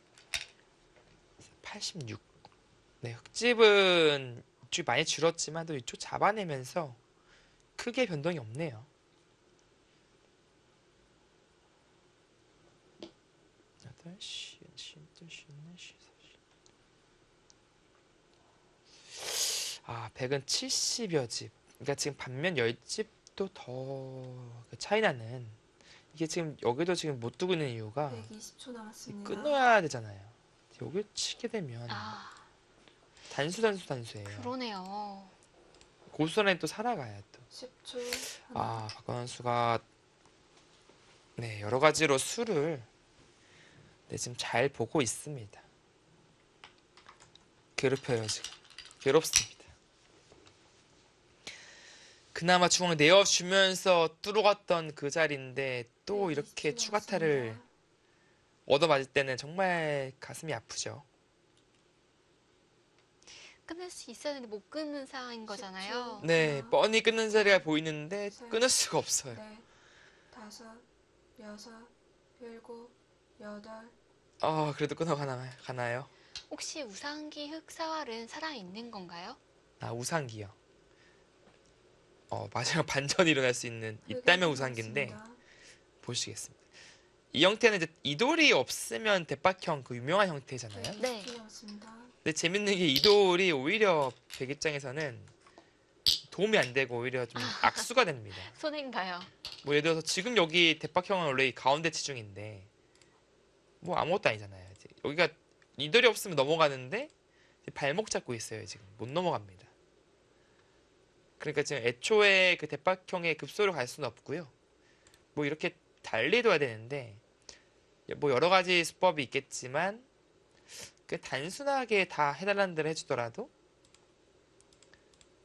86 네, 흙집은 이쪽이 많이 줄었지만 또 이쪽 잡아내면서 크게 변동이 없네요. 8, 10, 11, 12, 14. 100은 70여 집. 그러니까 지금 반면 10집도 더 차이 나는. 이게 지금 여기도 지금 못 두고 있는 이유가 120초 남았습니다. 끊어야 되잖아요. 여기 치게 되면 아, 단수예요. 그러네요. 고수선에 또 살아가야 또. 10초. 하나, 박건원 선수가 네, 여러 가지로 수를 네, 지금 잘 보고 있습니다. 괴롭혀요, 지금. 괴롭습니다. 그나마 중앙 내어주면서 뚫어갔던 그 자리인데 또 이렇게 120초 추가타를 남았습니다. 얻어맞을 때는 정말 가슴이 아프죠. 끊을 수 있어야 되는데 못 끊는 상황인 거잖아요. 10초. 네, 하나, 뻔히 끊는 자리가 보이는데 셋, 끊을 수가 없어요. 넷, 다섯, 여섯, 일곱, 여덟. 그래도 가나요? 혹시 우상기 흑사활은 살아있는 건가요? 우상기요. 마지막 반전이 일어날 수 있는 있다면 우상기인데 남았습니다. 보시겠습니다. 이 형태는 이제 이돌이 없으면 대박형 그 유명한 형태잖아요. 네. 120초 남았습니다. 근데 재밌는 게 이돌이 오히려 백 입장에서는 도움이 안 되고 오히려 좀 악수가 됩니다. 손해인가요? 뭐 예를 들어서 지금 여기 대박형은 원래 이 가운데 치중인데 뭐 아무것도 아니잖아요. 이제 여기가 니들이 없으면 넘어가는데 발목 잡고 있어요. 지금 못 넘어갑니다. 그러니까 지금 애초에 그 대박형의 급소로 갈 수는 없고요. 뭐 이렇게 달리둬야 되는데 뭐 여러 가지 수법이 있겠지만 그 단순하게 다 해달라는 대로 해주더라도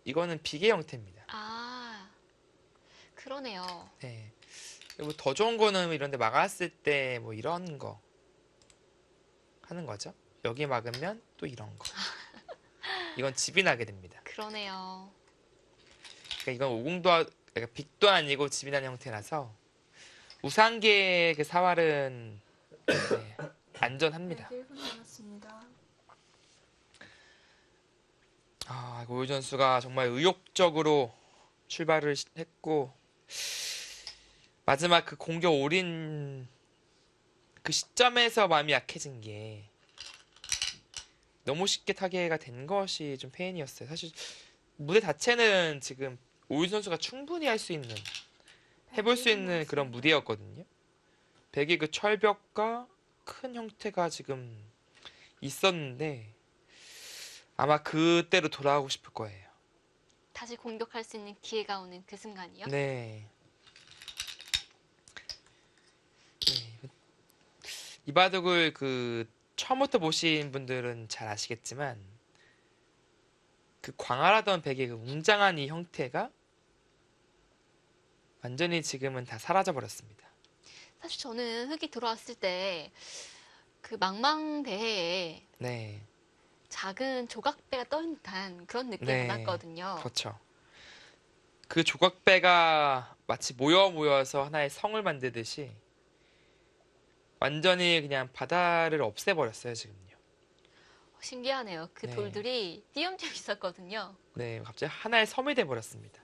이거는 비계 형태입니다. 아, 그러네요. 네. 그리고 더 좋은 거는 이런 데 막았을 때 뭐 이런 거 하는 거죠. 여기 막으면 또 이런 거. 이건 집이 나게 됩니다. 그러네요. 그러니까 이건 오공도 그러니까 빅도 아니고 집이 나는 형태라서 우상계의 그 사활은 네, 안전합니다. 1분 남았습니다. 아, 오유 선수가 정말 의욕적으로 출발을 했고 마지막 그 공격 올인 그 시점에서 마음이 약해진 게 너무 쉽게 타계가 된 것이 좀 페인이었어요. 사실 무대 자체는 지금 오유 선수가 충분히 할 수 있는 해볼 수 있는 그런 무대였거든요. 백의 그 철벽과 큰 형태가 지금 있었는데 아마 그때로 돌아가고 싶을 거예요. 다시 공격할 수 있는 기회가 오는 그 순간이요? 네. 이 바둑을 그 처음부터 보신 분들은 잘 아시겠지만 그 광활하던 백의 그 웅장한 이 형태가 완전히 지금은 다 사라져 버렸습니다. 사실 저는 흙이 들어왔을 때 그 망망대해에 네, 작은 조각배가 떠있는 듯한 그런 느낌이 네. 받았거든요. 그렇죠. 그 조각배가 마치 모여서 하나의 성을 만들듯이 완전히 그냥 바다를 없애버렸어요, 지금요. 신기하네요. 그 네. 돌들이 띄엄띄엄 있었거든요. 네, 갑자기 하나의 섬이 돼버렸습니다.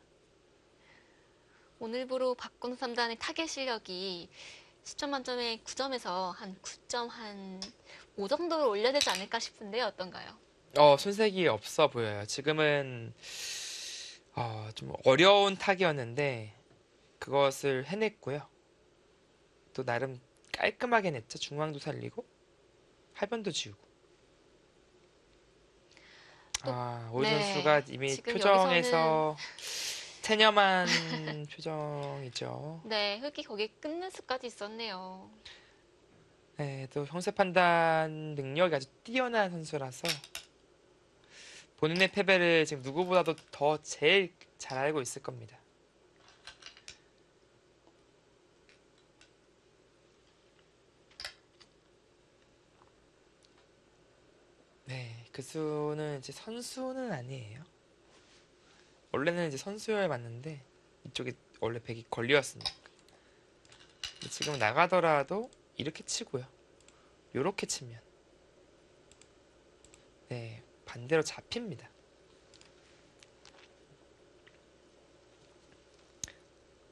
오늘부로 박건우 3단의 타겟 실력이 10점 만점에 9점에서 한 9점 한 5 정도로 올려야 되지 않을까 싶은데 어떤가요? 손색이 없어 보여요. 지금은 좀 어려운 타기였는데 그것을 해냈고요. 또 나름 깔끔하게 냈죠. 중앙도 살리고 하변도 지우고. 오유 네, 선수가 이미 지금 표정에서 체념한 표정이죠. 네, 흙이 거기에 끝낼 수까지 있었네요. 네, 또 형세 판단 능력이 아주 뛰어난 선수라서 본인의 패배를 지금 누구보다도 더 제일 잘 알고 있을 겁니다. 네, 그 수는 이제 선수는 아니에요. 원래는 이제 선수여야 맞는데 이쪽에 원래 백이 걸렸으니까. 지금 나가더라도 이렇게 치고요. 요렇게 치면 네, 반대로 잡힙니다.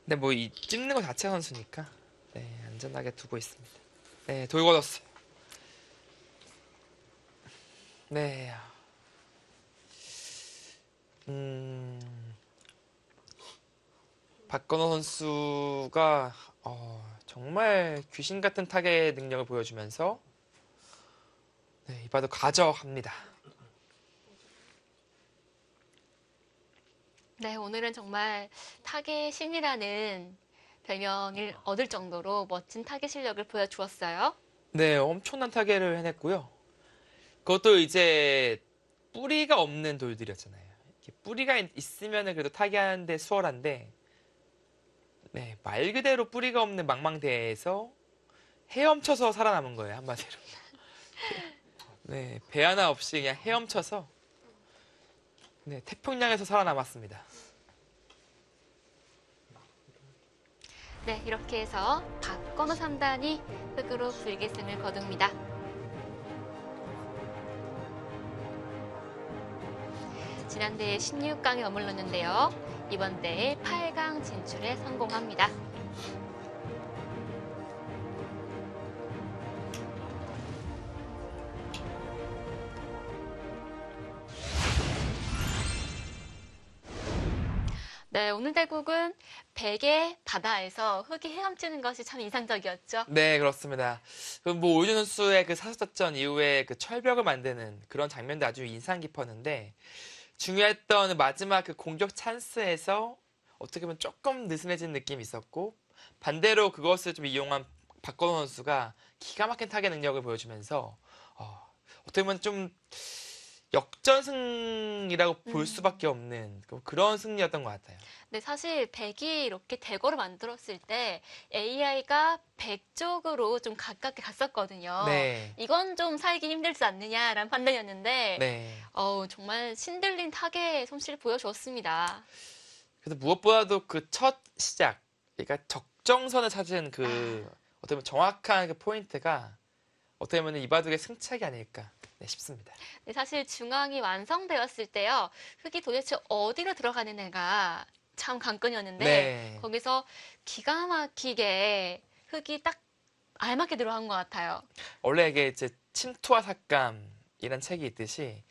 근데 뭐 이 찝는 거 자체 선수니까 네, 안전하게 두고 있습니다. 네, 돌 걷었어요. 네. 박건호 선수가 정말 귀신 같은 타겟 능력을 보여주면서 네, 이 바둑 가져갑니다. 네, 오늘은 정말 타겟 신이라는 별명을 얻을 정도로 멋진 타겟 실력을 보여주었어요. 네, 엄청난 타겟을 해냈고요. 그것도 이제 뿌리가 없는 돌들이었잖아요. 이렇게 뿌리가 있으면 그래도 타겟하는데 수월한데 네, 말 그대로 뿌리가 없는 망망대해에서 헤엄쳐서 살아남은 거예요, 한마디로. 네, 배 하나 없이 그냥 헤엄쳐서 네, 태평양에서 살아남았습니다. 네, 이렇게 해서 박건우 3단이 흙으로 불계승을 거둡니다. 지난 대회 16강에 머물렀는데요. 이번 대회 8강 진출에 성공합니다. 네, 오늘 대국은 백의 바다에서 흙이 헤엄치는 것이 참 인상적이었죠. 네, 그렇습니다. 뭐 오유진 선수의 그 사선전 이후에 그 철벽을 만드는 그런 장면도 아주 인상 깊었는데 중요했던 마지막 그 공격 찬스에서 어떻게 보면 조금 느슨해진 느낌이 있었고 반대로 그것을 좀 이용한 박건호 선수가 기가 막힌 타격 능력을 보여주면서 어떻게 보면 좀 역전승이라고 볼 수밖에 없는 그런 승리였던 것 같아요. 네, 사실 백이 이렇게 대거를 만들었을 때 AI가 백 쪽으로 좀 가깝게 갔었거든요. 네. 이건 좀 살기 힘들지 않느냐라는 판단이었는데 네. 정말 신들린 타겟 솜씨를 보여주었습니다. 그래서 무엇보다도 그 첫 시작, 그러니까 적정선을 찾은 그 어떻게 보면 정확한 그 포인트가 어떻게 보면 이바둑의 승착이 아닐까 싶습니다. 네, 사실 중앙이 완성되었을 때요. 흙이 도대체 어디로 들어가는 애가 참 관건이었는데 네. 거기서 기가 막히게 흙이 딱 알맞게 들어간 것 같아요. 원래 이게 이제 침투와 삭감이란 책이 있듯이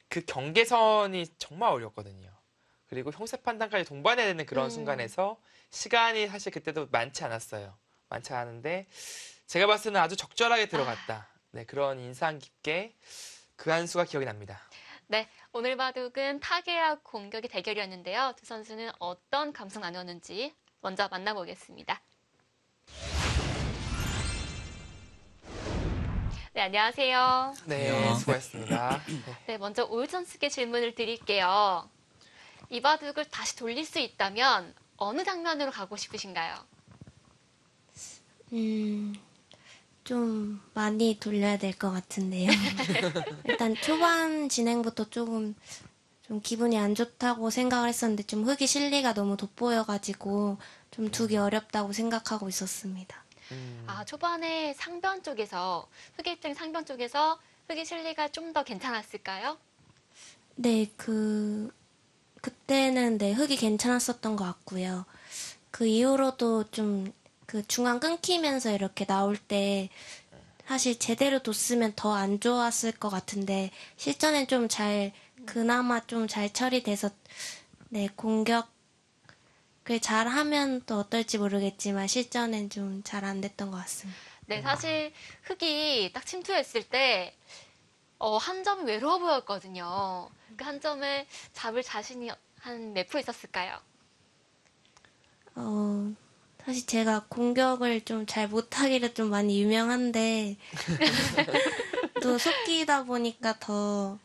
그 경계선이 정말 어렵거든요. 그리고 형세 판단까지 동반해야 되는 그런 순간에서 시간이 사실 그때도 많지 않았어요. 많지 않은데 제가 봤을 때는 아주 적절하게 들어갔다. 네, 그런 인상 깊게 그 한 수가 기억이 납니다. 네, 오늘 바둑은 타겟와 공격의 대결이었는데요. 두 선수는 어떤 감성 나눴는지 먼저 만나보겠습니다. 네, 안녕하세요. 네, 수고하셨습니다. 네, 먼저 오유진 선수께 질문을 드릴게요. 이 바둑을 다시 돌릴 수 있다면 어느 장면으로 가고 싶으신가요? 좀 많이 돌려야 될 것 같은데요. 일단 초반 진행부터 조금 좀 기분이 안 좋다고 생각을 했었는데 좀 흙이 실리가 너무 돋보여가지고 좀 두기 어렵다고 생각하고 있었습니다. 초반에 상변 쪽에서 흙의 입장 상변 쪽에서 흙의 실리가 좀 더 괜찮았을까요? 네, 그때는 네, 흙이 괜찮았었던 것 같고요. 그 이후로도 좀 그 중앙 끊기면서 이렇게 나올 때 사실 제대로 뒀으면 더 안 좋았을 것 같은데 실전엔 좀 그나마 좀 잘 처리돼서 네, 공격을 잘하면 또 어떨지 모르겠지만 실전엔 좀 잘 안 됐던 것 같습니다. 네, 사실 흙이 딱 침투했을 때 한 점이 외로워 보였거든요. 그 한 점을 잡을 자신이 한 몇 프로 있었을까요? 사실 제가 공격을 좀 잘 못하기로 좀 많이 유명한데 또 속기다 보니까 더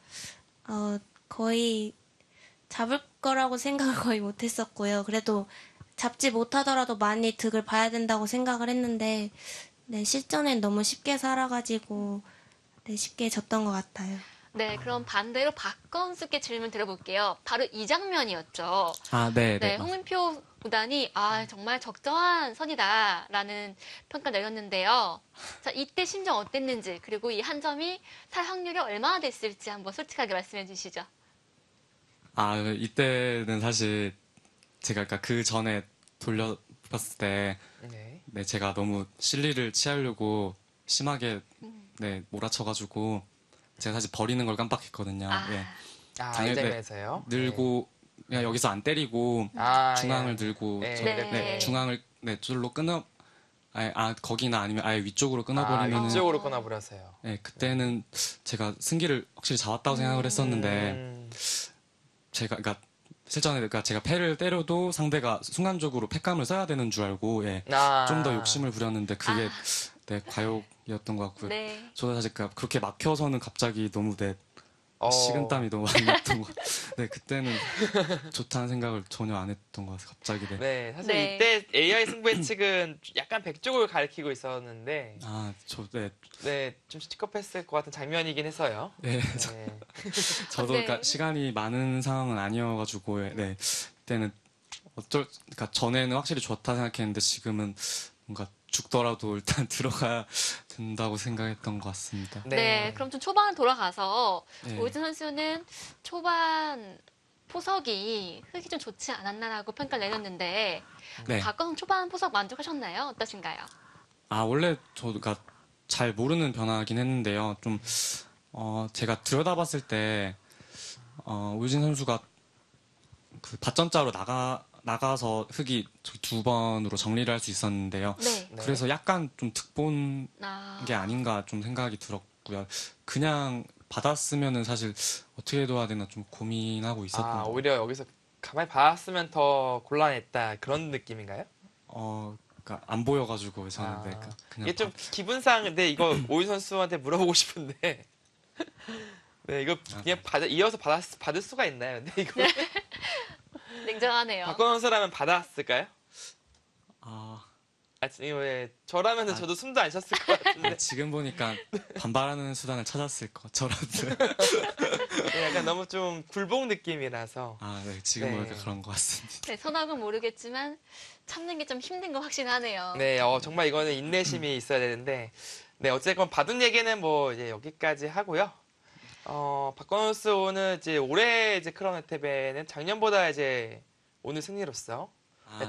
거의 잡을 거라고 생각을 거의 못했었고요. 그래도 잡지 못하더라도 많이 득을 봐야 된다고 생각을 했는데 네, 실전엔 너무 쉽게 살아가지고 네, 쉽게 졌던 것 같아요. 네, 그럼 반대로 박건수께 질문 드려볼게요. 바로 이 장면이었죠. 네. 네, 홍은표 구단이 정말 적정한 선이다라는 평가 내렸는데요. 자, 이때 심정 어땠는지 그리고 이 한 점이 살 확률이 얼마나 됐을지 한번 솔직하게 말씀해 주시죠. 이때는 사실 제가 그러니까 그 전에 돌려봤을 때 네. 제가 너무 실리를 취하려고 심하게 몰아쳐가지고 제가 사실 버리는 걸 깜빡했거든요. 예. 이 당연히 장면에서요? 늘고 그냥 여기서 안 때리고 중앙을 늘고 네. 중앙을 줄로 끊어 거기나 아니면 아예 위쪽으로 끊어버리면 위쪽으로 끊어버렸어요. 네, 그때는 제가 승기를 확실히 잡았다고 생각을 했었는데 제가 그러니까 실전에 그러니까 제가 패를 때려도 상대가 순간적으로 패감을 써야 되는 줄 알고 좀 더 욕심을 부렸는데 그게 과욕이었던 것 같고요. 네. 저도 사실 그렇게 막혀서는 갑자기 너무 식은땀이 너무 많이 났던 것 같아요. 네, 그때는 좋다는 생각을 전혀 안 했던 것 같아요. 갑자기 네, 사실 네. 이때 AI 승부의 측은 약간 백쪽을 가리키고 있었는데 네, 좀 시겁했을 것 같은 장면이긴 했어요. 네, 네. 저도 네. 그러니까 시간이 많은 상황은 아니어가지고 그때는 그러니까 전에는 확실히 좋다 생각했는데 지금은 뭔가 죽더라도 일단 들어가야 된다고 생각했던 것 같습니다. 네, 그럼 좀 초반 돌아가서 네. 오유진 선수는 초반 포석이 흙이 좀 좋지 않았나라고 평가를 내렸는데 네. 박건우 초반 포석 만족하셨나요? 어떠신가요? 원래 저가 잘 모르는 변화긴 했는데요. 좀 제가 들여다봤을 때 오유진 선수가 그 밭전자로 나가서 흙이 저기 2번으로 정리를 할 수 있었는데요. 네. 네. 그래서 약간 좀 득본 아, 게 아닌가 좀 생각이 들었고요. 그냥 받았으면은 사실 어떻게 해야 되나 좀 고민하고 있었던 것 같아요. 오히려 여기서 가만히 봤으면 더 곤란했다 그런 느낌인가요? 그러니까 안 보여가지고 저는 아, 네, 그냥 이게 좀 기분상 근데 이거 오윤 선수한테 물어보고 싶은데 네 이거 그냥 이어서 받을 수가 있나요? 근데 이거 냉정하네요. 박건호 선수라면 받았을까요? 아, 이거 왜 저라면 저도 숨도 안 쉬었을 것 같은데 지금 보니까 반발하는 수단을 찾았을 것 저라도. 네, 약간 너무 좀 굴복 느낌이라서 네, 지금 네. 보니까 그런 것 같습니다. 네, 선악은 모르겠지만 참는 게 좀 힘든 거 확신하네요. 네, 정말 이거는 인내심이 있어야 되는데 네 어쨌건 받은 얘기는 뭐 이제 여기까지 하고요. 박건호 선수는 이제 올해 이제 크라운 혜택배는 작년보다 이제 오늘 승리로서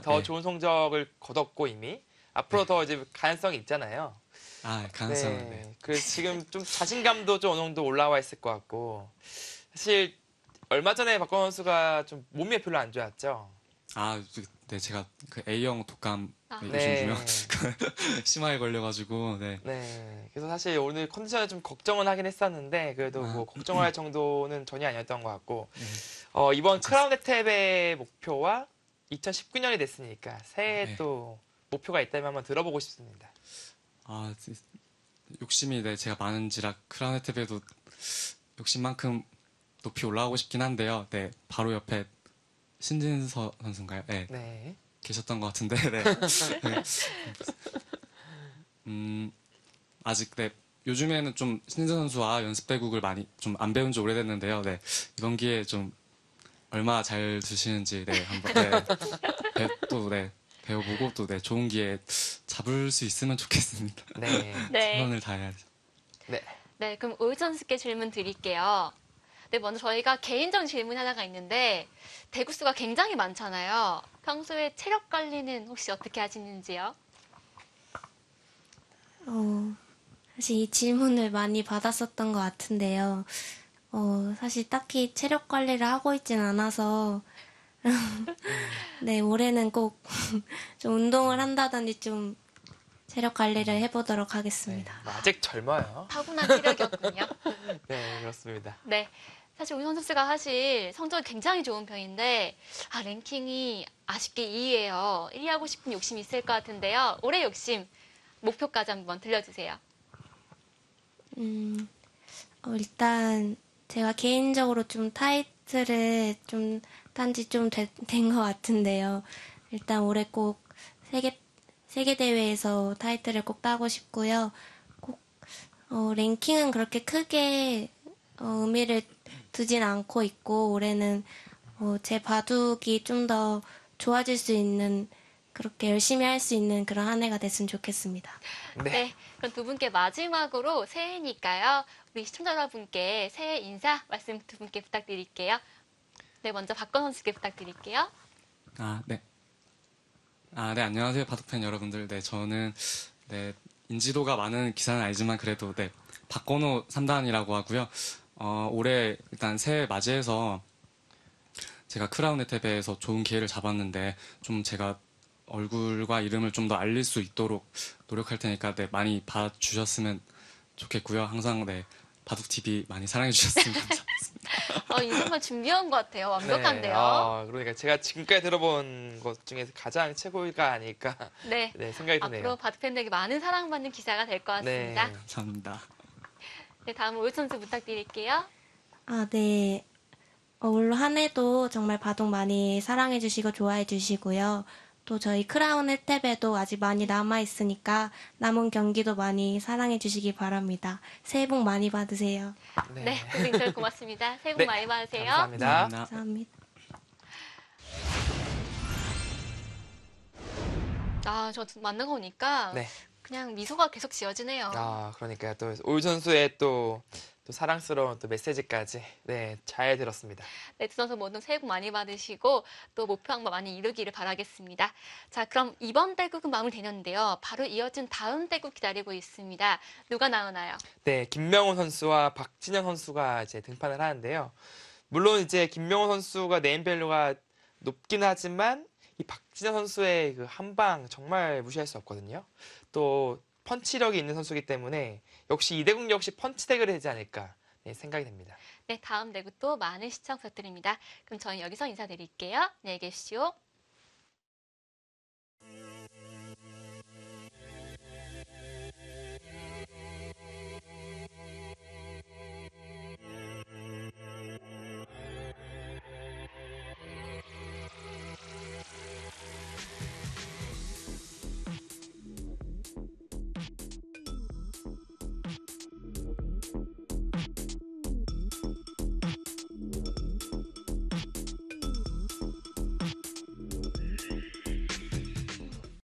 더 네. 좋은 성적을 거뒀고 이미 앞으로 더 이제 가능성이 있잖아요. 가능성은 네. 네. 그래서 지금 좀 자신감도 좀 어느 정도 올라와 있을 것 같고 사실 얼마 전에 박건호 선수가 좀 몸이 별로 안 좋았죠. 네, 제가 그 A형 독감 요즘 네. 유명 심하게 걸려가지고 네. 네. 그래서 사실 오늘 컨디션을 좀 걱정은 하긴 했었는데 그래도 뭐 걱정할 정도는 전혀 아니었던 것 같고 이번 크라운 혜택의 목표와 2019년이 됐으니까 새해 네. 또 목표가 있다면 한번 들어보고 싶습니다. 욕심이 네, 제가 많은지라 크라운 혜택에도 욕심만큼 높이 올라가고 싶긴 한데요. 네, 바로 옆에 신진서 선수인가요? 네, 네. 계셨던 것 같은데, 네. 아직 네, 요즘에는 좀 신진서 선수와 연습 배구를 많이 좀 안 배운 지 오래됐는데요. 네, 이번 기회에 좀 얼마나 잘 두시는지 네, 한번 또 네, 배워보고 또 네, 좋은 기회 잡을 수 있으면 좋겠습니다. 네. 네. 최선을 다해야죠. 네. 네, 그럼 오윤 선수께 질문 드릴게요. 네, 먼저 저희가 개인적인 질문 하나가 있는데 대구수가 굉장히 많잖아요. 평소에 체력 관리는 혹시 어떻게 하시는지요? 사실 이 질문을 많이 받았었던 것 같은데요. 사실 딱히 체력 관리를 하고 있진 않아서, 네, 올해는 꼭 좀 운동을 한다든지 좀 체력 관리를 해보도록 하겠습니다. 네. 아직 젊어요. 타고난 체력이었군요. 네, 그렇습니다. 네. 사실 오윤 선수가 사실 성적이 굉장히 좋은 편인데 랭킹이 아쉽게 2위예요. 1위 하고 싶은 욕심이 있을 것 같은데요. 올해 욕심 목표까지 한번 들려주세요. 일단 제가 개인적으로 좀 타이틀을 좀 딴지 좀 된 것 같은데요. 일단 올해 꼭 세계 대회에서 타이틀을 꼭 따고 싶고요. 꼭 랭킹은 그렇게 크게 의미를 두진 않고 있고 올해는 제 바둑이 좀 더 좋아질 수 있는 그렇게 열심히 할 수 있는 그런 한 해가 됐으면 좋겠습니다. 네. 네. 그럼 두 분께 마지막으로 새해니까요. 우리 시청자 여러분께 새해 인사 말씀 두 분께 부탁드릴게요. 네, 먼저 박건호 선수께 부탁드릴게요. 네. 네, 안녕하세요. 바둑팬 여러분들. 네, 저는, 네, 인지도가 많은 기사는 아니지만 그래도, 네, 박건호 3단이라고 하고요. 올해 일단 새해 맞이해서 제가 크라운 혜택에서 좋은 기회를 잡았는데 좀 제가 얼굴과 이름을 좀 더 알릴 수 있도록 노력할 테니까, 네, 많이 봐주셨으면 좋겠고요. 항상, 네, 바둑TV 많이 사랑해주셨으면 감사하겠습니다. 인사말 준비한 것 같아요. 완벽한데요. 네. 그러니까 제가 지금까지 들어본 것 중에서 가장 최고가 아닐까 네. 네, 생각이 드네요. 앞으로 바둑팬들에게 많은 사랑받는 기사가 될 것 같습니다. 네. 감사합니다. 네, 다음은 오윤 선수 부탁드릴게요. 네. 올 한 해도 정말 바둑 많이 사랑해주시고 좋아해주시고요. 또 저희 크라운 혜택에도 아직 많이 남아있으니까 남은 경기도 많이 사랑해주시기 바랍니다. 새해 복 많이 받으세요. 네, 오늘 인터뷰 고맙습니다. 새해 복 네, 많이 받으세요. 감사합니다. 감사합니다. 저 만나고 오니까 네. 그냥 미소가 계속 지어지네요. 그러니까요. 또 올 선수의 또 사랑스러운 또 메시지까지 네, 잘 들었습니다. 네, 두 선수 모두 새해 복 많이 받으시고 또 목표 한번 많이 이루기를 바라겠습니다. 자, 그럼 이번 대국은 마무리되는데요. 바로 이어진 다음 대국 기다리고 있습니다. 누가 나오나요? 네, 김명훈 선수와 박진영 선수가 이제 등판을 하는데요. 물론 이제 김명훈 선수가 네임밸류가 높긴 하지만 이 박진영 선수의 그 한 방 정말 무시할 수 없거든요. 또 펀치력이 있는 선수이기 때문에 역시 이대국 역시 펀치 대결이 되지 않을까 네, 생각이 됩니다. 네, 다음 대구 또 많은 시청 부탁드립니다. 그럼 저는 여기서 인사드릴게요. 안녕히 계십시오.